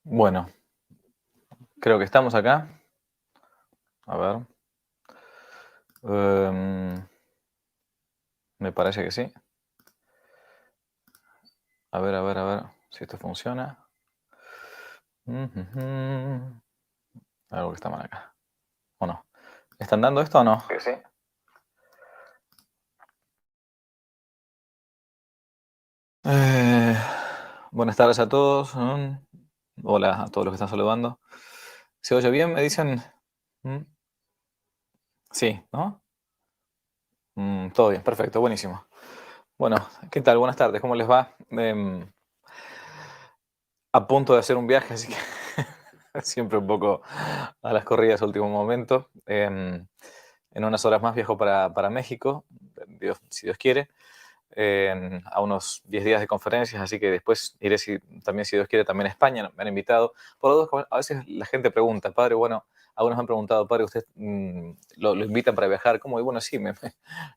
Bueno, creo que estamos acá. A ver. Em, Me parece que sí. A ver si esto funciona. Ujujú. Algo que está mal acá. ¿O no? ¿Están dando esto o no? Que sí. Eh, Buenas tardes a todos. Hola a todos los que están saludando. ¿Se oye bien? Me dicen. ¿Mm? Sí, ¿no? Todo bien, perfecto, buenísimo. Bueno, ¿qué tal? Buenas tardes, ¿cómo les va? A punto de hacer un viaje, así que siempre un poco a las corridas último momento. En unas horas más viajo para México, si Dios quiere, a unos 10 días de conferencias, así que después iré también, si Dios quiere, también a España. Me han invitado. Por lo dos, a veces la gente pregunta, padre, bueno, algunos me han preguntado, padre, ¿usted lo invitan para viajar? ¿Cómo? Y bueno, sí,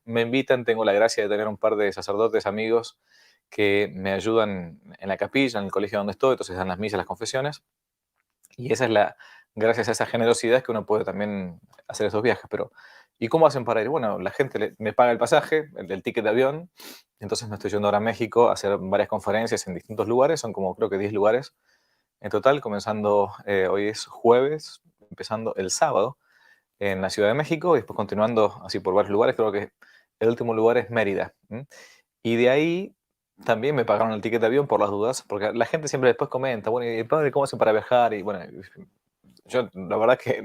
me invitan. Tengo la gracia de tener un par de sacerdotes amigos que me ayudan en la capilla, en el colegio donde estoy, entonces dan las misas, las confesiones. Y esa es gracias a esa generosidad que uno puede también hacer esos viajes. Pero, ¿y cómo hacen para ir? Bueno, la gente me paga el pasaje, el ticket de avión. Entonces me estoy yendo ahora a México a hacer varias conferencias en distintos lugares. Son como creo que 10 lugares en total, comenzando, hoy es jueves, empezando el sábado en la Ciudad de México y después continuando así por varios lugares. Creo que el último lugar es Mérida. Y de ahí también me pagaron el ticket de avión por las dudas, porque la gente siempre después comenta, bueno, ¿y padre cómo hacen para viajar? Y bueno, yo la verdad que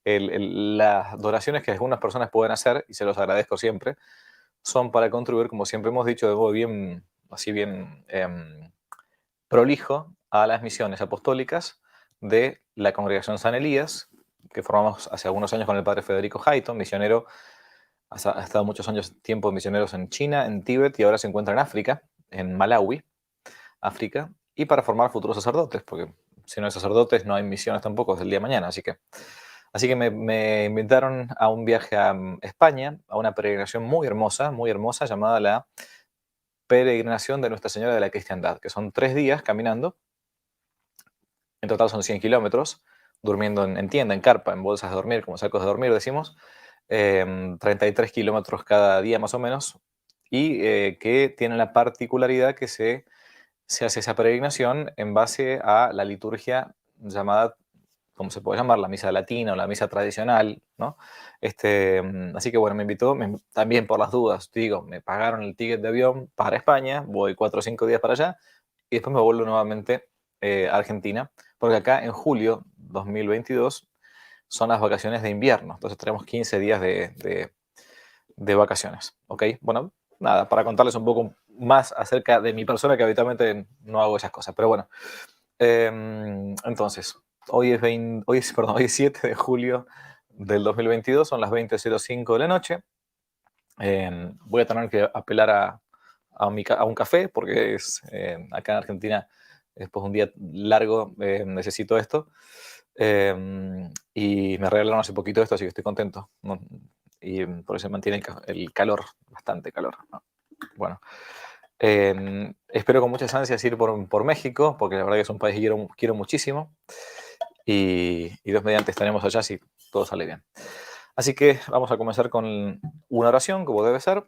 las donaciones que algunas personas pueden hacer, y se los agradezco siempre, son para contribuir, como siempre hemos dicho, de modo bien, así bien prolijo, a las misiones apostólicas de la Congregación San Elías, que formamos hace algunos años con el padre Federico Hayton, misionero, ha estado muchos años, tiempo misioneros en China, en Tíbet, y ahora se encuentra en África, en Malawi, África, y para formar futuros sacerdotes, porque si no hay sacerdotes no hay misiones tampoco desde el día de mañana, así que me invitaron a un viaje a España, a una peregrinación muy hermosa, llamada la Peregrinación de Nuestra Señora de la Cristiandad, que son 3 días caminando. En total son 100 kilómetros, durmiendo en tienda, en carpa, en bolsas de dormir, como sacos de dormir, decimos. 33 kilómetros cada día más o menos, y que tienen la particularidad que se hace esa peregrinación en base a la liturgia llamada, como se puede llamar, la misa latina o la misa tradicional, ¿no? Así que bueno, me invitó, también por las dudas, digo, me pagaron el ticket de avión para España, voy 4 o 5 días para allá, y después me vuelvo nuevamente a Argentina, porque acá en julio 2022 son las vacaciones de invierno, entonces tenemos 15 días de vacaciones, ¿ok? Bueno, nada, para contarles un poco más acerca de mi persona, que habitualmente no hago esas cosas, pero bueno. Entonces, hoy es 7 de julio del 2022, son las 20:05 de la noche. Voy a tener que apelar a un café, porque acá en Argentina, después de un día largo, necesito esto. Y me regalaron hace poquito esto, así que estoy contento, ¿no? Y por eso mantiene el calor, bastante calor, ¿no? Bueno, espero con muchas ansias ir por México, porque la verdad que es un país que quiero muchísimo. Y Dios mediante estaremos allá si todo sale bien. Así que vamos a comenzar con una oración, como debe ser.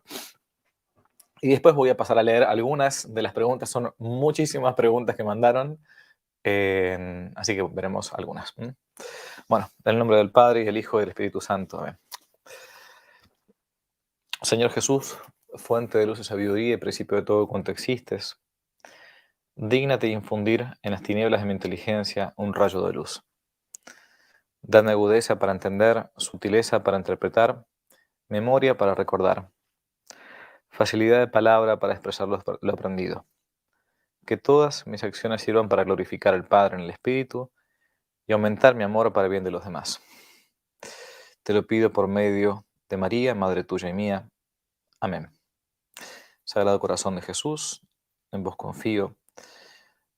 Y después voy a pasar a leer algunas de las preguntas. Son muchísimas preguntas que mandaron. Así que veremos algunas. Bueno, en el nombre del Padre, y del Hijo, y del Espíritu Santo. Amén. Señor Jesús, fuente de luz y sabiduría y principio de todo cuanto existes, dígnate infundir en las tinieblas de mi inteligencia un rayo de luz. Dame agudeza para entender, sutileza para interpretar, memoria para recordar, facilidad de palabra para expresar lo aprendido. Que todas mis acciones sirvan para glorificar al Padre en el Espíritu y aumentar mi amor para el bien de los demás. Te lo pido por medio de María, Madre tuya y mía. Amén. Sagrado Corazón de Jesús, en vos confío.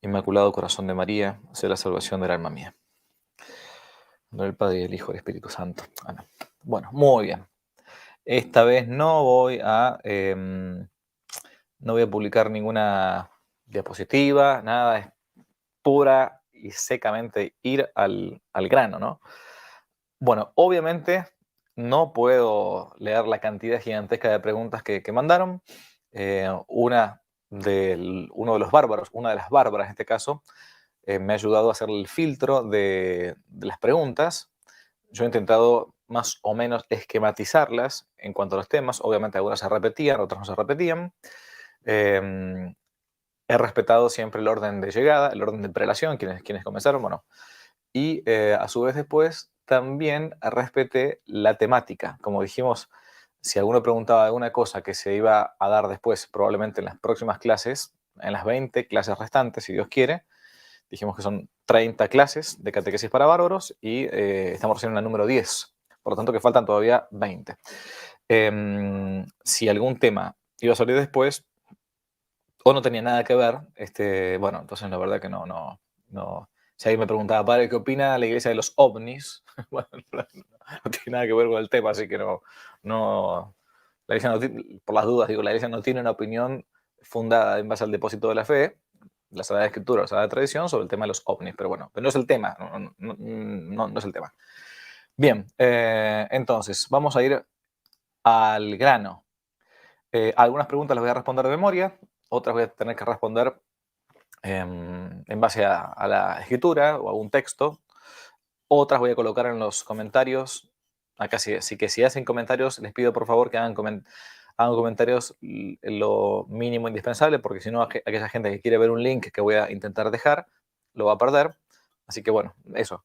Inmaculado Corazón de María, sé la salvación del alma mía. En nombre del Padre, y del Hijo y del Espíritu Santo. Amén. Bueno, muy bien. Esta vez no voy a publicar ninguna diapositiva, nada, es pura y secamente ir al grano, ¿no? Bueno, obviamente no puedo leer la cantidad gigantesca de preguntas que mandaron. Uno de los bárbaros, una de las bárbaras en este caso, me ha ayudado a hacer el filtro de las preguntas. Yo he intentado más o menos esquematizarlas en cuanto a los temas. Obviamente algunas se repetían, otras no se repetían. Eh, He respetado siempre el orden de llegada, el orden de prelación, quienes comenzaron, bueno. Y a su vez después también respeté la temática. Como dijimos, si alguno preguntaba alguna cosa que se iba a dar después, probablemente en las próximas clases, en las 20 clases restantes, si Dios quiere, dijimos que son 30 clases de catequesis para bárbaros y estamos recién en la número 10. Por lo tanto, que faltan todavía 20. Si algún tema iba a salir después o no tenía nada que ver, bueno, entonces la verdad que no. Si alguien me preguntaba, padre, ¿qué opina la iglesia de los ovnis? Bueno, no tiene nada que ver con el tema, así que no, la iglesia no por las dudas, digo, la iglesia no tiene una opinión fundada en base al depósito de la fe, la Sagrada Escritura, la Sagrada Tradición, sobre el tema de los ovnis, pero bueno, pero no es el tema, no es el tema. Bien, entonces, vamos a ir al grano. Algunas preguntas las voy a responder de memoria, otras voy a tener que responder en base a la escritura o a un texto. Otras voy a colocar en los comentarios. Acá sí, así que si hacen comentarios, les pido por favor que hagan comentarios lo mínimo indispensable, porque si no, aquella gente que quiere ver un link que voy a intentar dejar, lo va a perder. Así que bueno, eso.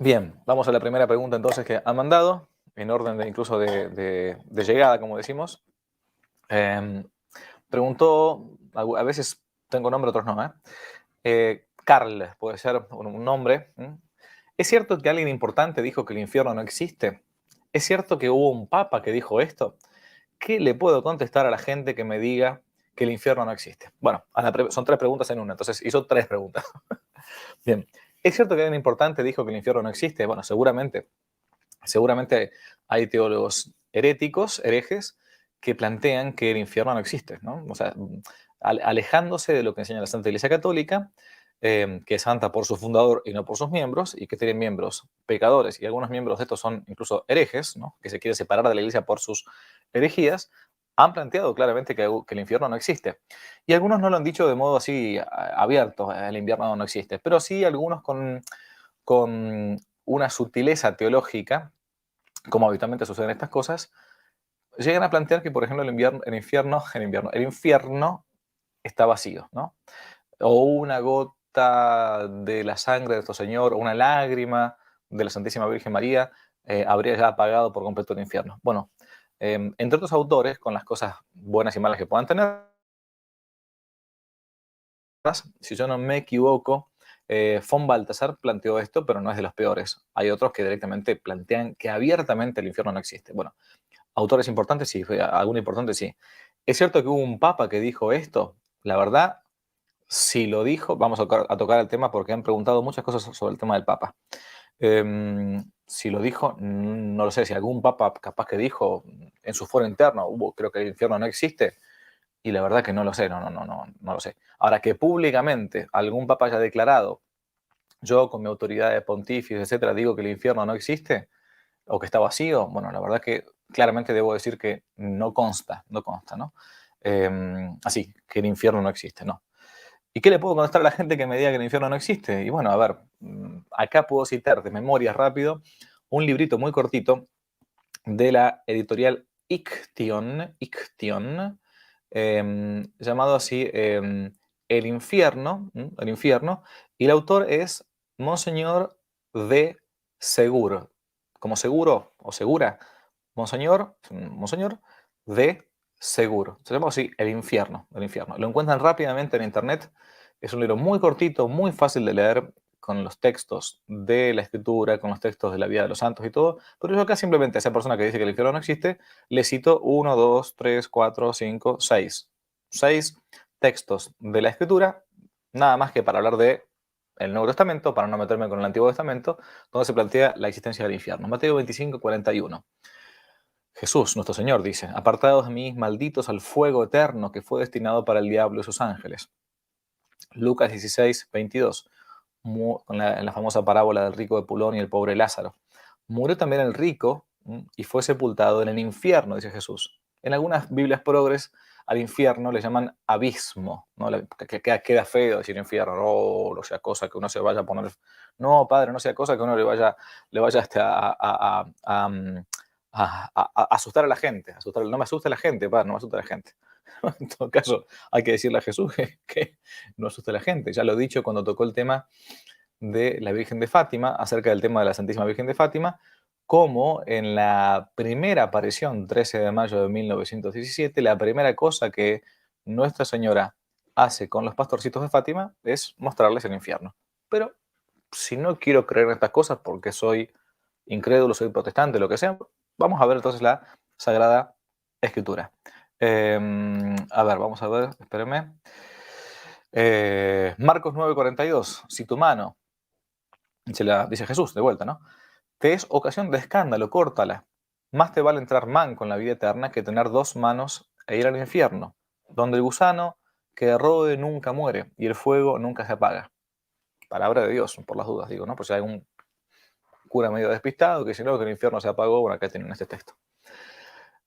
Bien, vamos a la primera pregunta entonces que han mandado, en orden incluso de llegada, como decimos. Preguntó, a veces tengo nombre, otros no, Carl, puede ser un nombre. ¿Es cierto que alguien importante dijo que el infierno no existe? ¿Es cierto que hubo un papa que dijo esto? ¿Qué le puedo contestar a la gente que me diga que el infierno no existe? Bueno, son tres preguntas en una, entonces hizo tres preguntas. Bien, ¿es cierto que alguien importante dijo que el infierno no existe? Bueno, seguramente hay teólogos heréticos, herejes, que plantean que el infierno no existe, ¿no? O sea, alejándose de lo que enseña la Santa Iglesia Católica, que es santa por su fundador y no por sus miembros, y que tiene miembros pecadores, y algunos miembros de estos son incluso herejes, ¿no? Que se quieren separar de la Iglesia por sus herejías, han planteado claramente que el infierno no existe. Y algunos no lo han dicho de modo así abierto, el infierno no existe, pero sí algunos con una sutileza teológica, como habitualmente suceden estas cosas, llegan a plantear que, por ejemplo, el infierno está vacío, ¿no? O una gota de la sangre de nuestro Señor, o una lágrima de la Santísima Virgen María, habría ya apagado por completo el infierno. Bueno, entre otros autores, con las cosas buenas y malas que puedan tener, si yo no me equivoco, von Balthasar planteó esto, pero no es de los peores. Hay otros que directamente plantean que abiertamente el infierno no existe. Bueno, autores importantes, sí, algún importante, sí. ¿Es cierto que hubo un papa que dijo esto? La verdad, si lo dijo, vamos a tocar el tema porque han preguntado muchas cosas sobre el tema del papa. Si lo dijo, no lo sé. Si algún papa capaz que dijo en su foro interno, creo que el infierno no existe, y la verdad que no lo sé, no lo sé. Ahora, que públicamente algún papa haya declarado, yo con mi autoridad de pontífice, etcétera, digo que el infierno no existe, o que está vacío, bueno, la verdad que claramente debo decir que no consta, ¿no? Así, que el infierno no existe, ¿no? ¿Y qué le puedo contestar a la gente que me diga que el infierno no existe? Y bueno, a ver, acá puedo citar de memoria rápido un librito muy cortito de la editorial Iction, llamado así El Infierno, y el autor es Monseñor de Segur, como seguro o segura, Monseñor de Segur. Se llama así El Infierno, El Infierno. Lo encuentran rápidamente en internet. Es un libro muy cortito, muy fácil de leer, con los textos de la escritura, con los textos de la vida de los santos y todo. Pero yo acá simplemente a esa persona que dice que el infierno no existe, le cito 1, 2, 3, 4, 5, 6. 6 textos de la escritura, nada más que para hablar de el Nuevo Testamento, para no meterme con el Antiguo Testamento, donde se plantea la existencia del infierno. Mateo 25, 41. Jesús, nuestro Señor, dice, apartados de mí, malditos al fuego eterno que fue destinado para el diablo y sus ángeles. Lucas 16, 22, en la famosa parábola del rico de Pulón y el pobre Lázaro. Murió también el rico y fue sepultado en el infierno, dice Jesús. En algunas Biblias progres al infierno le llaman abismo, ¿no? Que queda feo decir infierno, no sea cosa que uno se vaya a poner. No, padre, no sea cosa que uno le vaya a asustar a la gente. No me asuste a la gente, padre, no me asuste a la gente. En todo caso, hay que decirle a Jesús que no asuste a la gente. Ya lo he dicho cuando tocó el tema de la Virgen de Fátima, acerca del tema de la Santísima Virgen de Fátima, como en la primera aparición, 13 de mayo de 1917, la primera cosa que Nuestra Señora hace con los pastorcitos de Fátima es mostrarles el infierno. Pero si no quiero creer en estas cosas porque soy incrédulo, soy protestante, lo que sea, vamos a ver entonces la Sagrada Escritura. A ver, vamos a ver, espérenme. Marcos 9:42, si tu mano, dice Jesús de vuelta, ¿no? Te es ocasión de escándalo, córtala. Más te vale entrar manco en la vida eterna que tener dos manos e ir al infierno, donde el gusano que roe nunca muere y el fuego nunca se apaga. Palabra de Dios, por las dudas, digo, ¿no? Pues si hay un cura medio despistado que dice, no, que el infierno se apagó, bueno, acá tienen este texto.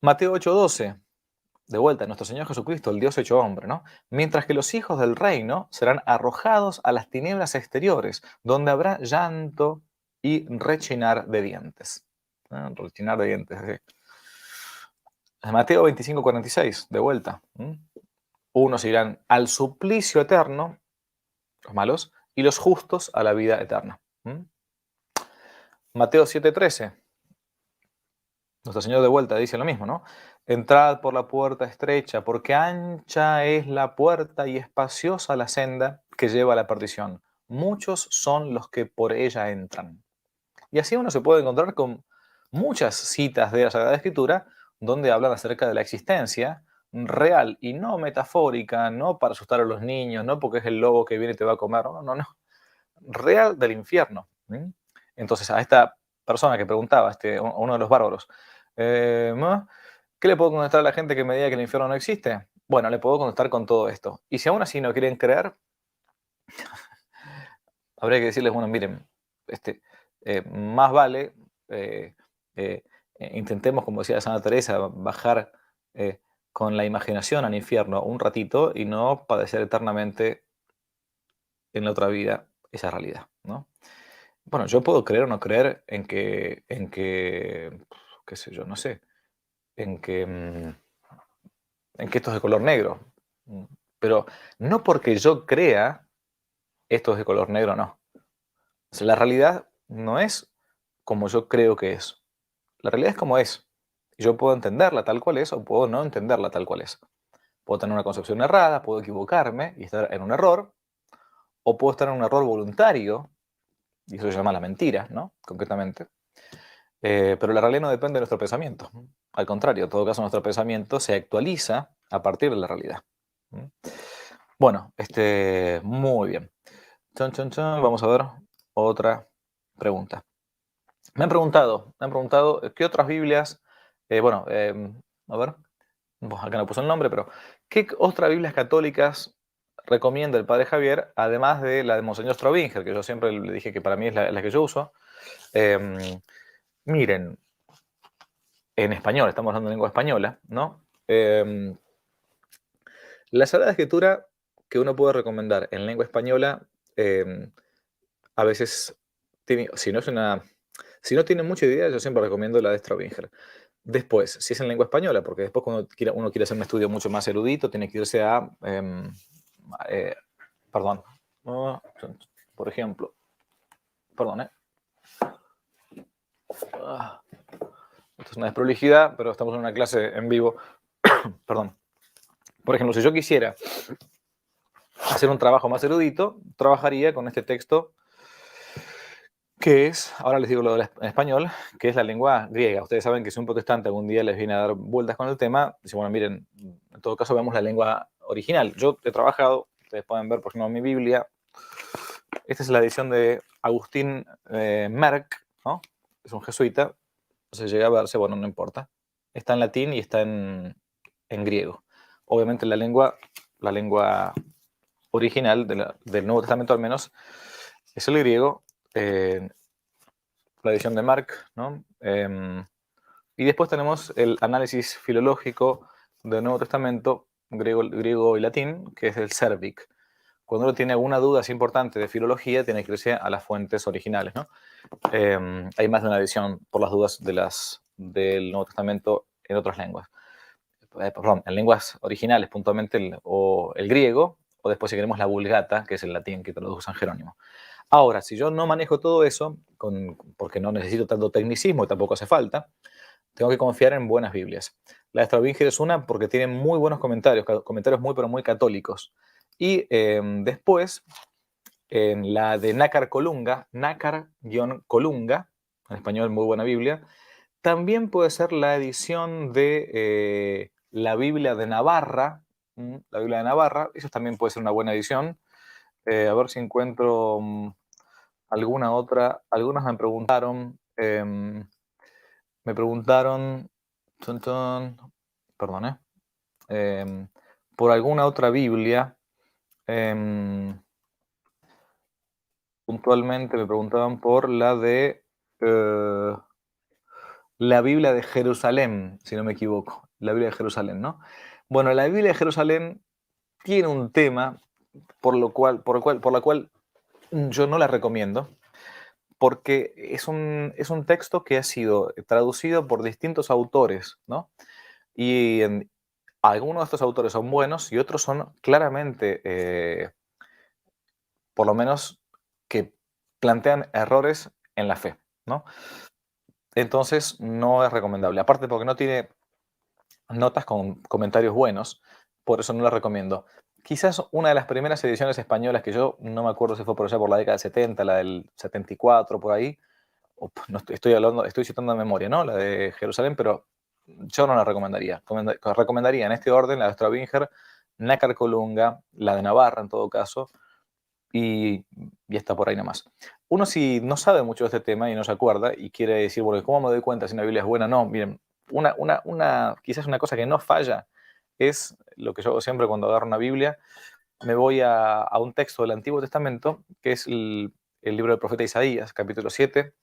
Mateo 8:12, de vuelta, nuestro Señor Jesucristo, el Dios hecho hombre, ¿no? Mientras que los hijos del reino serán arrojados a las tinieblas exteriores, donde habrá llanto y rechinar de dientes. Rechinar de dientes, sí. Mateo 25:46, de vuelta. Unos irán al suplicio eterno, los malos, y los justos a la vida eterna. Mateo 7:13. Nuestro Señor de vuelta dice lo mismo, ¿no? Entrad por la puerta estrecha, porque ancha es la puerta y espaciosa la senda que lleva a la perdición. Muchos son los que por ella entran. Y así uno se puede encontrar con muchas citas de la Sagrada Escritura donde hablan acerca de la existencia real y no metafórica, no para asustar a los niños, no porque es el lobo que viene y te va a comer, no, real del infierno. Entonces a esta persona que preguntaba, uno de los bárbaros, ¿qué le puedo contestar a la gente que me diga que el infierno no existe? Bueno, le puedo contestar con todo esto. Y si aún así no quieren creer, habría que decirles, bueno, miren, más vale, eh, eh, intentemos, como decía Santa Teresa, bajar con la imaginación al infierno un ratito y no padecer eternamente en la otra vida esa realidad, ¿no? Bueno, yo puedo creer o no creer qué sé yo, no sé, en que, en que esto es de color negro. mm, Pero no porque yo crea esto es de color negro, no. O sea, la realidad no es como yo creo que es. La realidad es como es. Y yo puedo entenderla tal cual es o puedo no entenderla tal cual es. Puedo tener una concepción errada, puedo equivocarme y estar en un error, o puedo estar en un error voluntario, y eso se llama la mentira, ¿no? Concretamente. Pero la realidad no depende de nuestro pensamiento. Al contrario, en todo caso, nuestro pensamiento se actualiza a partir de la realidad. Bueno, muy bien. Chon, chon, chon. Vamos a ver otra pregunta. Me han preguntado qué otras Biblias, a ver, pues acá no puso el nombre, pero ¿qué otras Biblias católicas recomienda el Padre Javier, además de la de Monseñor Strobinger, que yo siempre le dije que para mí es la que yo uso? Em, Miren, en español, estamos hablando de lengua española, ¿no? La Sagrada Escritura que uno puede recomendar en lengua española, a veces, si no tiene mucha idea, yo siempre recomiendo la de Straubinger. Después, si es en lengua española, porque después cuando uno quiere hacer un estudio mucho más erudito, tiene que irse a, eh, perdón, por ejemplo, perdón, esto es una desprolijidad, pero estamos en una clase en vivo, perdón. Por ejemplo, si yo quisiera hacer un trabajo más erudito, trabajaría con este texto que es, ahora les digo lo en español, que es la lengua griega. Ustedes saben que si un protestante algún día les viene a dar vueltas con el tema, dice, bueno, miren, en todo caso vemos la lengua original. Yo he trabajado, ustedes pueden ver, por ejemplo, en mi Biblia, esta es la edición de Agustín Merck, ¿no? Es un jesuita, se llega a verse, bueno, no importa. está en latín y está en griego. Obviamente la lengua original del Nuevo Testamento al menos es el griego, la edición de Mark, ¿no? Y después tenemos el análisis filológico del Nuevo Testamento, griego y latín, que es el Cervic. Cuando uno tiene alguna duda así importante de filología, tiene que irse a las fuentes originales, ¿no? Hay más de una edición, por las dudas, del Nuevo Testamento en otras lenguas. Perdón, en lenguas originales, puntualmente el griego, o después si queremos la Vulgata, que es el latín que tradujo San Jerónimo. Ahora, si yo no manejo todo eso, porque no necesito tanto tecnicismo y tampoco hace falta, tengo que confiar en buenas Biblias. La de Stravingер es una porque tiene muy buenos comentarios muy, pero muy católicos. Y después, en la de Nácar Colunga, Nácar-Colunga, en español muy buena Biblia, también puede ser la edición de la Biblia de Navarra, la Biblia de Navarra, eso también puede ser una buena edición. A ver si encuentro alguna otra. Algunas me preguntaron, perdón, por alguna otra Biblia. em, Puntualmente me preguntaban por la Biblia de Jerusalén, si no me equivoco. La Biblia de Jerusalén, ¿no? Bueno, la Biblia de Jerusalén tiene un tema por la cual yo no la recomiendo, porque es un texto que ha sido traducido por distintos autores, ¿no? Y algunos de estos autores son buenos y otros son claramente, por lo menos, que plantean errores en la fe, ¿no? Entonces, no es recomendable. Aparte porque no tiene notas con comentarios buenos, por eso no la recomiendo. Quizás una de las primeras ediciones españolas que yo no me acuerdo si fue por allá por la década del 70, la del 74, por ahí, no estoy citando de memoria, ¿no? La de Jerusalén, pero yo no la recomendaría. Recomendaría en este orden la de Stravingер, Nácar Colunga, la de Navarra en todo caso, y está por ahí nomás. Uno si no sabe mucho de este tema y no se acuerda y quiere decir, bueno, ¿cómo me doy cuenta si una Biblia es buena? No, miren, quizás una cosa que no falla es lo que yo hago siempre cuando agarro una Biblia, me voy a un texto del Antiguo Testamento, que es el libro del profeta Isaías, capítulo 7,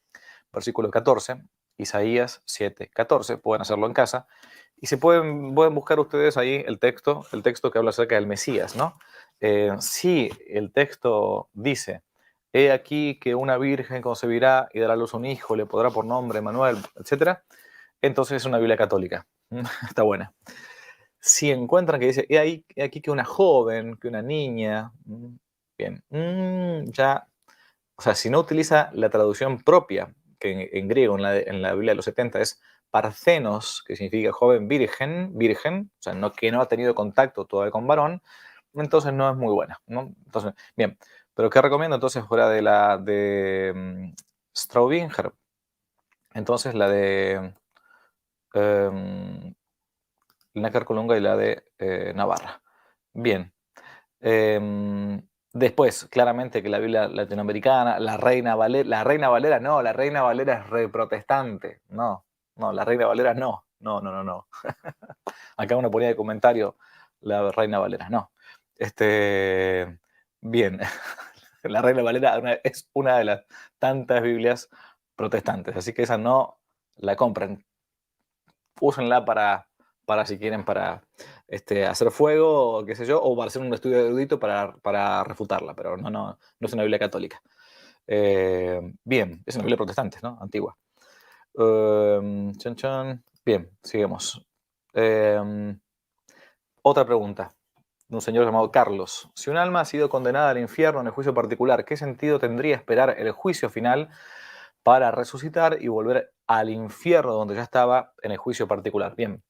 versículo 14, Isaías 7, 14, pueden hacerlo en casa, y pueden buscar ustedes ahí el texto que habla acerca del Mesías, ¿no? Si el texto dice, he aquí que una virgen concebirá y dará a luz un hijo, le podrá por nombre Manuel, etc., entonces es una Biblia católica. Está buena. Si encuentran que dice, he aquí que una joven, que una niña, bien, ya, o sea, si no utiliza la traducción propia, que en griego, en la Biblia de los 70 es parcenos, que significa joven virgen, o sea, que no ha tenido contacto todavía con varón, entonces no es muy buena, ¿no? Entonces, bien, pero ¿qué recomiendo entonces fuera de la de Stravingер? Entonces la de Nácar Colunga y la de Navarra. Bien. Después, claramente que la Biblia latinoamericana, la Reina Valera no, la Reina Valera es re protestante, no, la Reina Valera no, no. Acá uno ponía de comentario la Reina Valera, no. Bien, la Reina Valera es una de las tantas Biblias protestantes, así que esa no la compren. Úsenla para si quieren, para hacer fuego, o qué sé yo, o para hacer un estudio erudito para refutarla, pero no es una Biblia católica. Bien, es una Biblia protestante, ¿no? Antigua. Bien, seguimos. Otra pregunta de un señor llamado Carlos. Si un alma ha sido condenada al infierno en el juicio particular, ¿qué sentido tendría esperar el juicio final para resucitar y volver al infierno donde ya estaba en el juicio particular? Bien,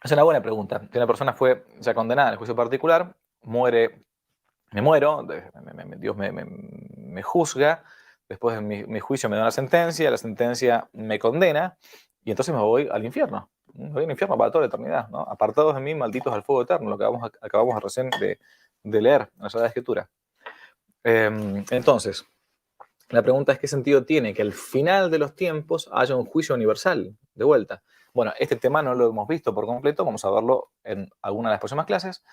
es una buena pregunta. Si una persona fue ya condenada en el juicio particular, me muero, Dios me juzga, después de mi juicio me da una sentencia, la sentencia me condena, y entonces me voy al infierno. Me voy al infierno para toda la eternidad, ¿no? Apartados de mí, malditos al fuego eterno, lo que acabamos recién de leer en la Sagrada Escritura. Entonces, La pregunta es qué sentido tiene que al final de los tiempos haya un juicio universal, de vuelta. Bueno, este tema no lo hemos visto por completo, vamos a verlo en alguna de las próximas clases,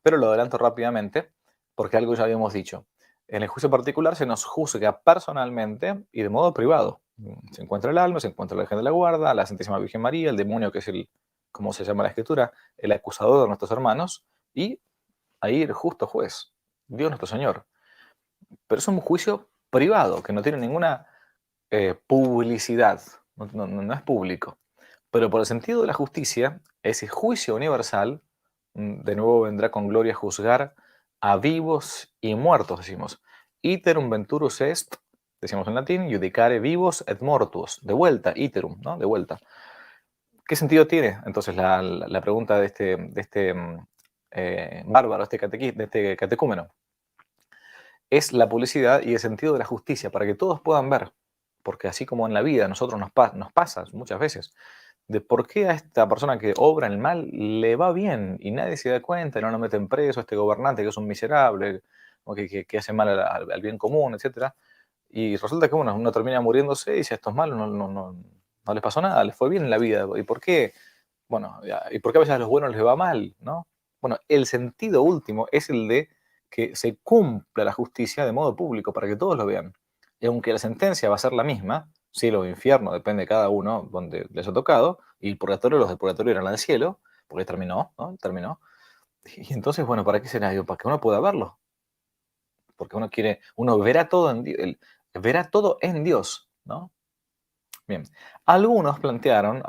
pero lo adelanto rápidamente porque algo ya habíamos dicho. En el juicio particular se nos juzga personalmente y de modo privado. Se encuentra el alma, se encuentra la Virgen de la Guarda, la Santísima Virgen María, el demonio, que es el, como se llama en la Escritura, el acusador de nuestros hermanos, y ahí el justo juez, Dios nuestro Señor. Pero es un juicio privado, que no tiene ninguna publicidad, no es público. Pero por el sentido de la justicia, ese juicio universal, de nuevo vendrá con gloria a juzgar a vivos y muertos, decimos. Iterum venturus est, decimos en latín, judicare vivos et mortuos. De vuelta, iterum, ¿no? De vuelta. ¿Qué sentido tiene entonces la pregunta de este bárbaro, de este catecúmeno? Es la publicidad y el sentido de la justicia, para que todos puedan ver, porque así como en la vida nosotros nos pasa muchas veces, de por qué a esta persona que obra el mal le va bien y nadie se da cuenta, y no lo meten preso, a este gobernante que es un miserable, o que hace mal al bien común, etcétera. Y resulta que bueno, uno termina muriéndose y dice, a estos malos no les pasó nada, les fue bien en la vida. ¿Y por qué? Bueno, ¿y por qué a veces a los buenos les va mal? ¿No? Bueno, el sentido último es el de que se cumpla la justicia de modo público para que todos lo vean. Y aunque la sentencia va a ser la misma, cielo o infierno, depende de cada uno donde les ha tocado, y el purgatorio, los del purgatorio irán al cielo, porque terminó, ¿no? Terminó. Y entonces, bueno, ¿para qué será? Digo, para que uno pueda verlo. Porque uno verá todo verá todo en Dios, ¿no? Bien. Algunos plantearon,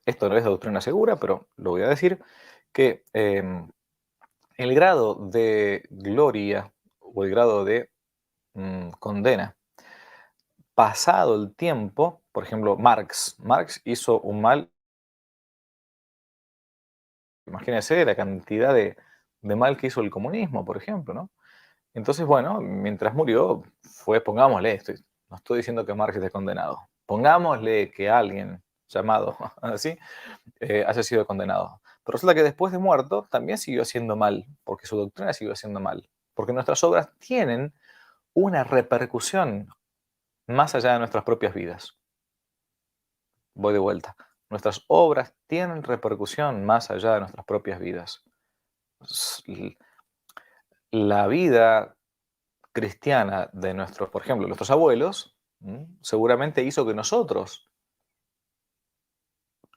esto no es doctrina segura, pero lo voy a decir, que el grado de gloria o el grado de condena, pasado el tiempo, por ejemplo, Marx hizo un mal, imagínense la cantidad de mal que hizo el comunismo, por ejemplo, ¿no? Entonces, bueno, mientras murió, pongámosle, no estoy diciendo que Marx esté condenado, pongámosle que alguien llamado así haya sido condenado. Pero resulta que después de muerto también siguió haciendo mal, porque su doctrina siguió haciendo mal, porque nuestras obras tienen una repercusión más allá de nuestras propias vidas. Voy de vuelta. Nuestras obras tienen repercusión más allá de nuestras propias vidas. La vida cristiana de nuestros, por ejemplo, nuestros abuelos, seguramente hizo que nosotros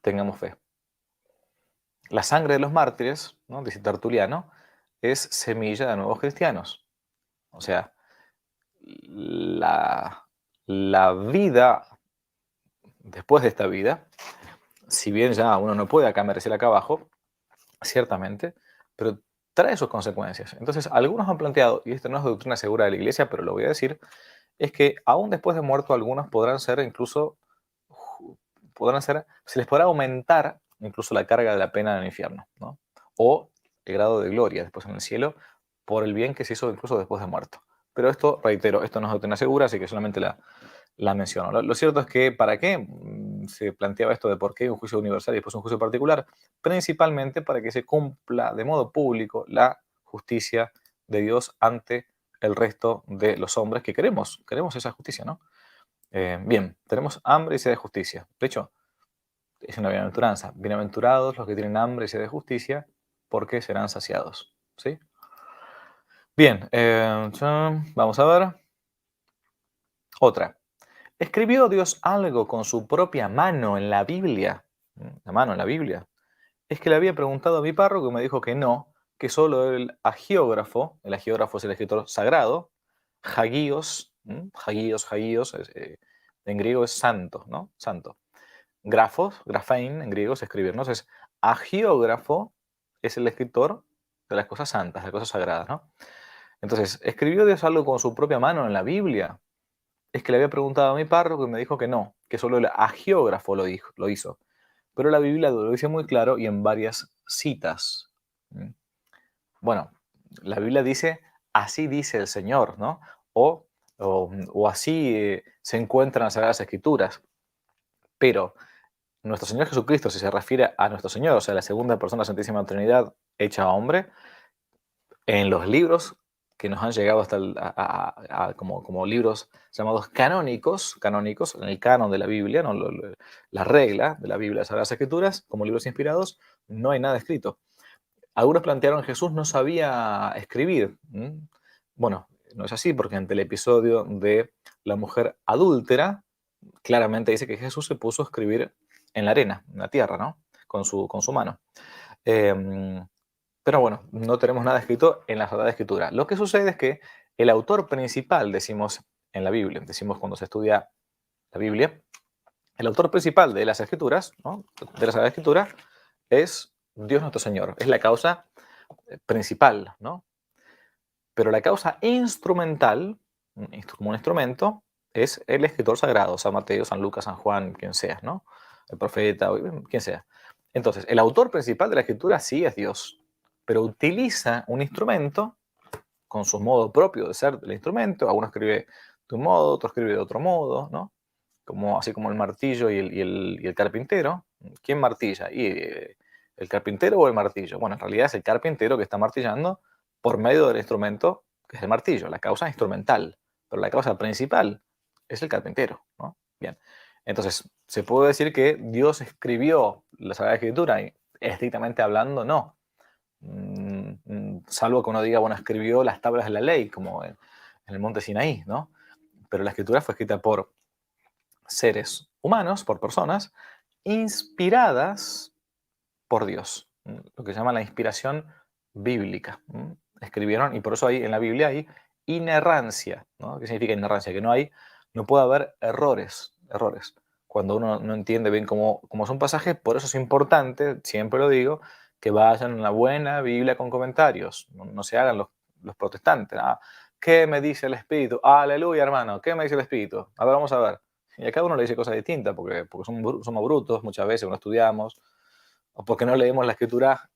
tengamos fe. La sangre de los mártires, ¿no? Dice Tertuliano, es semilla de nuevos cristianos. O sea, la vida después de esta vida, si bien ya uno no puede acá merecer acá abajo, ciertamente, pero trae sus consecuencias. Entonces, algunos han planteado, y esto no es doctrina segura de la Iglesia, pero lo voy a decir, es que aún después de muerto algunos podrán ser incluso, se les podrá aumentar incluso la carga de la pena en el infierno, ¿no? O el grado de gloria después en el cielo por el bien que se hizo incluso después de muerto. Pero esto, reitero, esto no es doctrina segura, así que solamente la menciono. Lo cierto es que, ¿para qué se planteaba esto de por qué un juicio universal y después un juicio particular? Principalmente para que se cumpla de modo público la justicia de Dios ante el resto de los hombres que queremos esa justicia, ¿no? Bien, tenemos hambre y sed de justicia. De hecho, es una bienaventuranza. Bienaventurados los que tienen hambre y sed de justicia, porque serán saciados. ¿Sí? Bien, vamos a ver. Otra. ¿Escribió Dios algo con su propia mano en la Biblia? La mano en la Biblia. Es que le había preguntado a mi párroco y me dijo que no, que solo el hagiógrafo es el escritor sagrado, hagios, hagios, en griego es santo, ¿no? Santo. Grafos, grafein en griego es escribir, ¿no? Entonces, hagiógrafo es el escritor de las cosas santas, de las cosas sagradas, ¿no? Entonces, ¿escribió Dios algo con su propia mano en la Biblia? Es que le había preguntado a mi párroco y me dijo que no, que solo el hagiógrafo lo hizo. Pero la Biblia lo dice muy claro y en varias citas. ¿Mm? Bueno, la Biblia dice, así dice el Señor, ¿no? O así se encuentran las Sagradas Escrituras. Pero nuestro Señor Jesucristo, si se refiere a nuestro Señor, o sea, la segunda persona de la Santísima Trinidad hecha hombre, en los libros que nos han llegado hasta como libros llamados canónicos, en el canon de la Biblia, ¿no? La regla de la Biblia, las Sagradas Escrituras, como libros inspirados, no hay nada escrito. Algunos plantearon que Jesús no sabía escribir. Bueno, no es así, porque ante el episodio de la mujer adúltera, claramente dice que Jesús se puso a escribir en la arena, en la tierra, ¿no? Con su mano. Em, pero bueno, no tenemos nada escrito en la Sagrada Escritura. Lo que sucede es que el autor principal, decimos en la Biblia, decimos cuando se estudia la Biblia, el autor principal de las Escrituras, ¿no? De la Sagrada Escritura, es Dios nuestro Señor. Es la causa principal, ¿no? Pero la causa instrumental, como un instrumento, es el escritor sagrado, San Mateo, San Lucas, San Juan, quien sea, ¿no? El profeta, quien sea. Entonces, el autor principal de la escritura sí es Dios, pero utiliza un instrumento con su modo propio de ser del instrumento. Uno escribe de un modo, otro escribe de otro modo, ¿no? Así como el martillo y el carpintero. ¿Quién martilla? ¿El carpintero o el martillo? Bueno, en realidad es el carpintero que está martillando por medio del instrumento que es el martillo, la causa instrumental, pero la causa principal es el carpintero, ¿no? Bien, entonces se puede decir que Dios escribió la Sagrada Escritura y estrictamente hablando no. Salvo que uno diga, bueno, escribió las tablas de la ley, como en el monte Sinaí, ¿no? Pero la escritura fue escrita por seres humanos, por personas, inspiradas por Dios, lo que se llama la inspiración bíblica. Escribieron, y por eso en la Biblia hay inerrancia, ¿no? ¿Qué significa inerrancia? Que no puede haber errores. Cuando uno no entiende bien cómo son pasajes, por eso es importante, siempre lo digo, que vayan a una buena Biblia con comentarios. No se hagan los protestantes. ¿Qué me dice el Espíritu? Aleluya, hermano. ¿Qué me dice el Espíritu? A ver, vamos a ver. Y a cada uno le dice cosas distintas, porque somos brutos muchas veces, no estudiamos, o porque no leemos la Escritura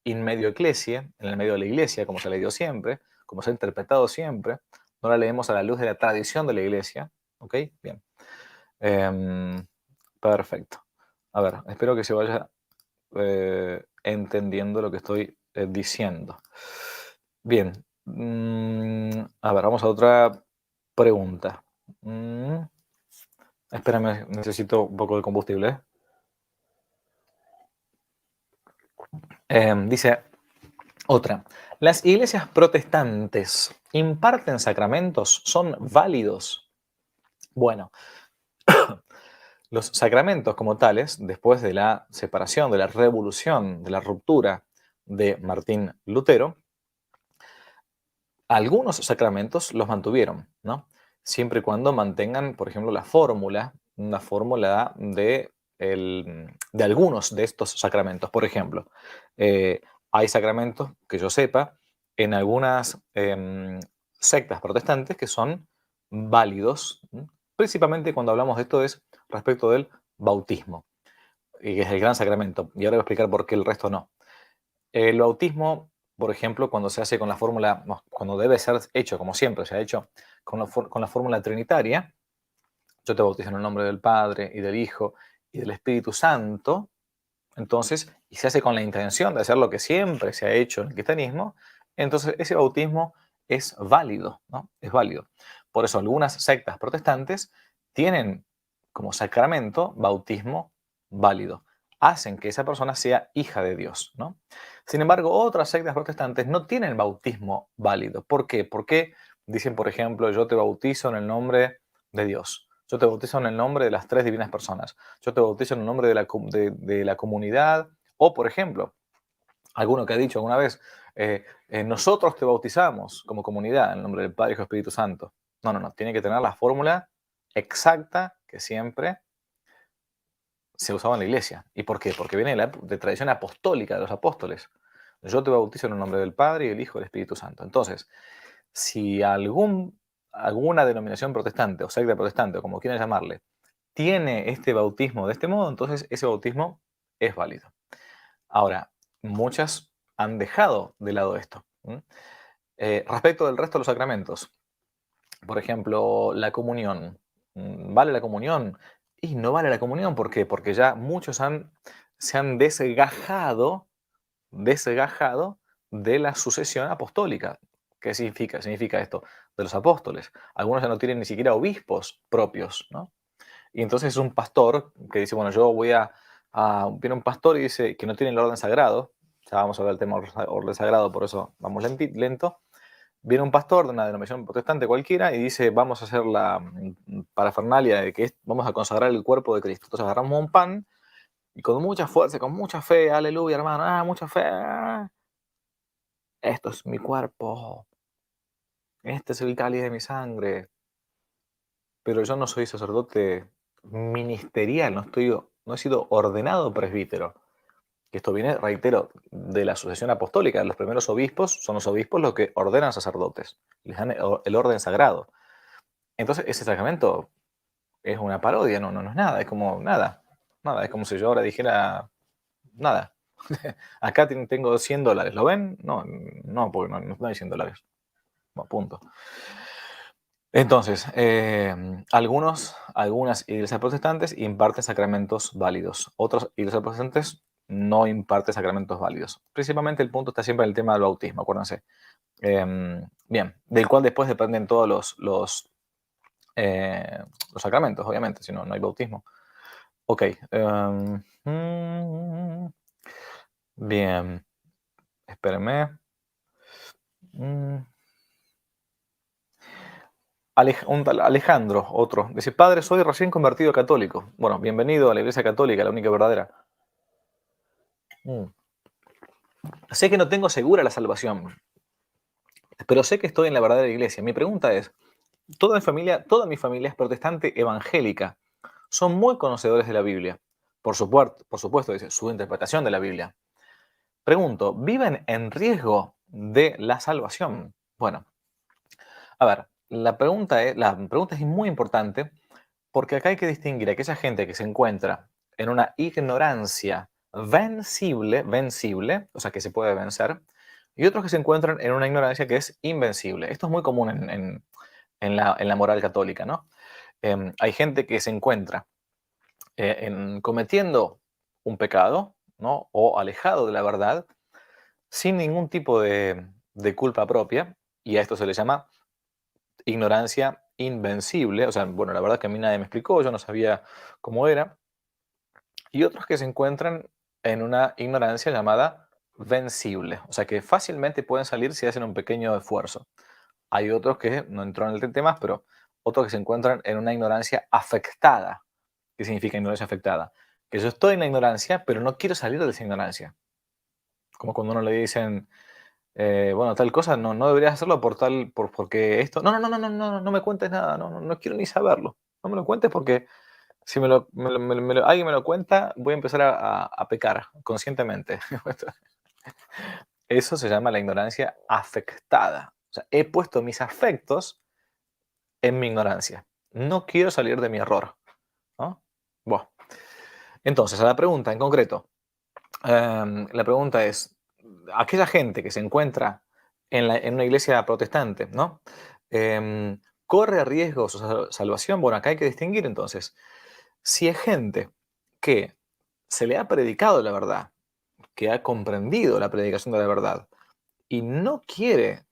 in medio ecclesia, en el medio de la iglesia, como se ha leído siempre, como se ha interpretado siempre. No la leemos a la luz de la tradición de la iglesia. ¿Ok? Bien. Perfecto. A ver, espero que se vaya entendiendo lo que estoy diciendo. Bien. A ver, vamos a otra pregunta. Espérame, necesito un poco de combustible. Dice otra. ¿Las iglesias protestantes imparten sacramentos? ¿Son válidos? Bueno, los sacramentos como tales, después de la separación, de la revolución, de la ruptura de Martín Lutero, algunos sacramentos los mantuvieron, ¿no? Siempre y cuando mantengan, por ejemplo, una fórmula de algunos de estos sacramentos. Por ejemplo, hay sacramentos, que yo sepa, en algunas sectas protestantes que son válidos, principalmente cuando hablamos de esto es respecto del bautismo, y que es el gran sacramento. Y ahora voy a explicar por qué el resto no. El bautismo, por ejemplo, cuando se hace con la fórmula, no, cuando debe ser hecho, como siempre se ha hecho, con la fórmula trinitaria, yo te bautizo en el nombre del Padre y del Hijo y del Espíritu Santo, entonces, y se hace con la intención de hacer lo que siempre se ha hecho en el cristianismo, entonces ese bautismo es válido, ¿no? Es válido. Por eso algunas sectas protestantes tienen como sacramento bautismo válido. Hacen que esa persona sea hija de Dios, ¿no? Sin embargo, otras sectas protestantes no tienen bautismo válido. ¿Por qué? Porque dicen, por ejemplo, yo te bautizo en el nombre de Dios. Yo te bautizo en el nombre de las tres divinas personas. Yo te bautizo en el nombre de la comunidad. O, por ejemplo, alguno que ha dicho alguna vez, nosotros te bautizamos como comunidad en el nombre del Padre, Hijo y Espíritu Santo. No. Tiene que tener la fórmula exacta que siempre se usaba en la iglesia. ¿Y por qué? Porque viene de tradición apostólica de los apóstoles. Yo te bautizo en el nombre del Padre y del Hijo y del Espíritu Santo. Entonces, si alguna denominación protestante o secta protestante, o como quieran llamarle, tiene este bautismo de este modo, entonces ese bautismo es válido. Ahora, muchas han dejado de lado esto. Respecto del resto de los sacramentos, por ejemplo, la comunión. ¿Vale la comunión? Y no vale la comunión. ¿Por qué? Porque ya muchos se han desgajado de la sucesión apostólica. ¿Qué significa? Significa esto de los apóstoles. Algunos ya no tienen ni siquiera obispos propios, ¿no? Y entonces es un pastor que dice, bueno, yo voy viene un pastor y dice que no tiene el orden sagrado. Ya vamos a ver el tema orden sagrado, por eso vamos lento. Viene un pastor de una denominación protestante cualquiera y dice, vamos a hacer la parafernalia de que vamos a consagrar el cuerpo de Cristo. Entonces agarramos un pan y con mucha fuerza, con mucha fe, aleluya, hermano, mucha fe. Esto es mi cuerpo, este es el cáliz de mi sangre. Pero yo no soy sacerdote ministerial, no he sido ordenado presbítero. Que esto viene, reitero, de la sucesión apostólica. Los primeros obispos son los obispos los que ordenan sacerdotes, les dan el orden sagrado. Entonces, ese sacramento es una parodia, no es nada, es como nada. Nada, es como si yo ahora dijera nada. Acá tengo $100, ¿lo ven? No, porque no hay $100. Bueno, punto. Entonces, algunas iglesias protestantes imparten sacramentos válidos. Otras iglesias protestantes no imparten sacramentos válidos. Principalmente el punto está siempre en el tema del bautismo, acuérdense. Bien, del cual después dependen todos los sacramentos, obviamente, si no, no hay bautismo. Ok. Bien, espérenme. Un tal Alejandro, otro, dice, padre, soy recién convertido católico. Bueno, bienvenido a la iglesia católica, la única verdadera. Sé que no tengo segura la salvación, pero sé que estoy en la verdadera iglesia. Mi pregunta es, toda mi familia es protestante evangélica. Son muy conocedores de la Biblia. Por supuesto, dice, su interpretación de la Biblia. Pregunto, ¿viven en riesgo de la salvación? Bueno, a ver, la pregunta es muy importante porque acá hay que distinguir a aquella gente que se encuentra en una ignorancia vencible, o sea, que se puede vencer, y otros que se encuentran en una ignorancia que es invencible. Esto es muy común en la moral católica, ¿no? Hay gente que se encuentra cometiendo un pecado, ¿no? O alejado de la verdad, sin ningún tipo de culpa propia, y a esto se le llama ignorancia invencible. O sea, bueno, la verdad que a mí nadie me explicó, yo no sabía cómo era. Y otros que se encuentran en una ignorancia llamada vencible, o sea, que fácilmente pueden salir si hacen un pequeño esfuerzo. Hay otros que no entró en el tema, pero otros que se encuentran en una ignorancia afectada. ¿Qué significa ignorancia afectada? Que yo estoy en la ignorancia, pero no quiero salir de esa ignorancia. Como cuando uno le dicen, bueno, tal cosa, no deberías hacerlo porque esto. No me cuentes nada, no quiero ni saberlo. No me lo cuentes porque si alguien me lo cuenta, voy a empezar a pecar conscientemente. Eso se llama la ignorancia afectada. O sea, he puesto mis afectos en mi ignorancia. No quiero salir de mi error, ¿no? Bueno, entonces, a la pregunta en concreto. La pregunta es, aquella gente que se encuentra en una iglesia protestante, ¿no? ¿Corre riesgo su salvación? Bueno, acá hay que distinguir entonces. Si es gente que se le ha predicado la verdad, que ha comprendido la predicación de la verdad y no quiere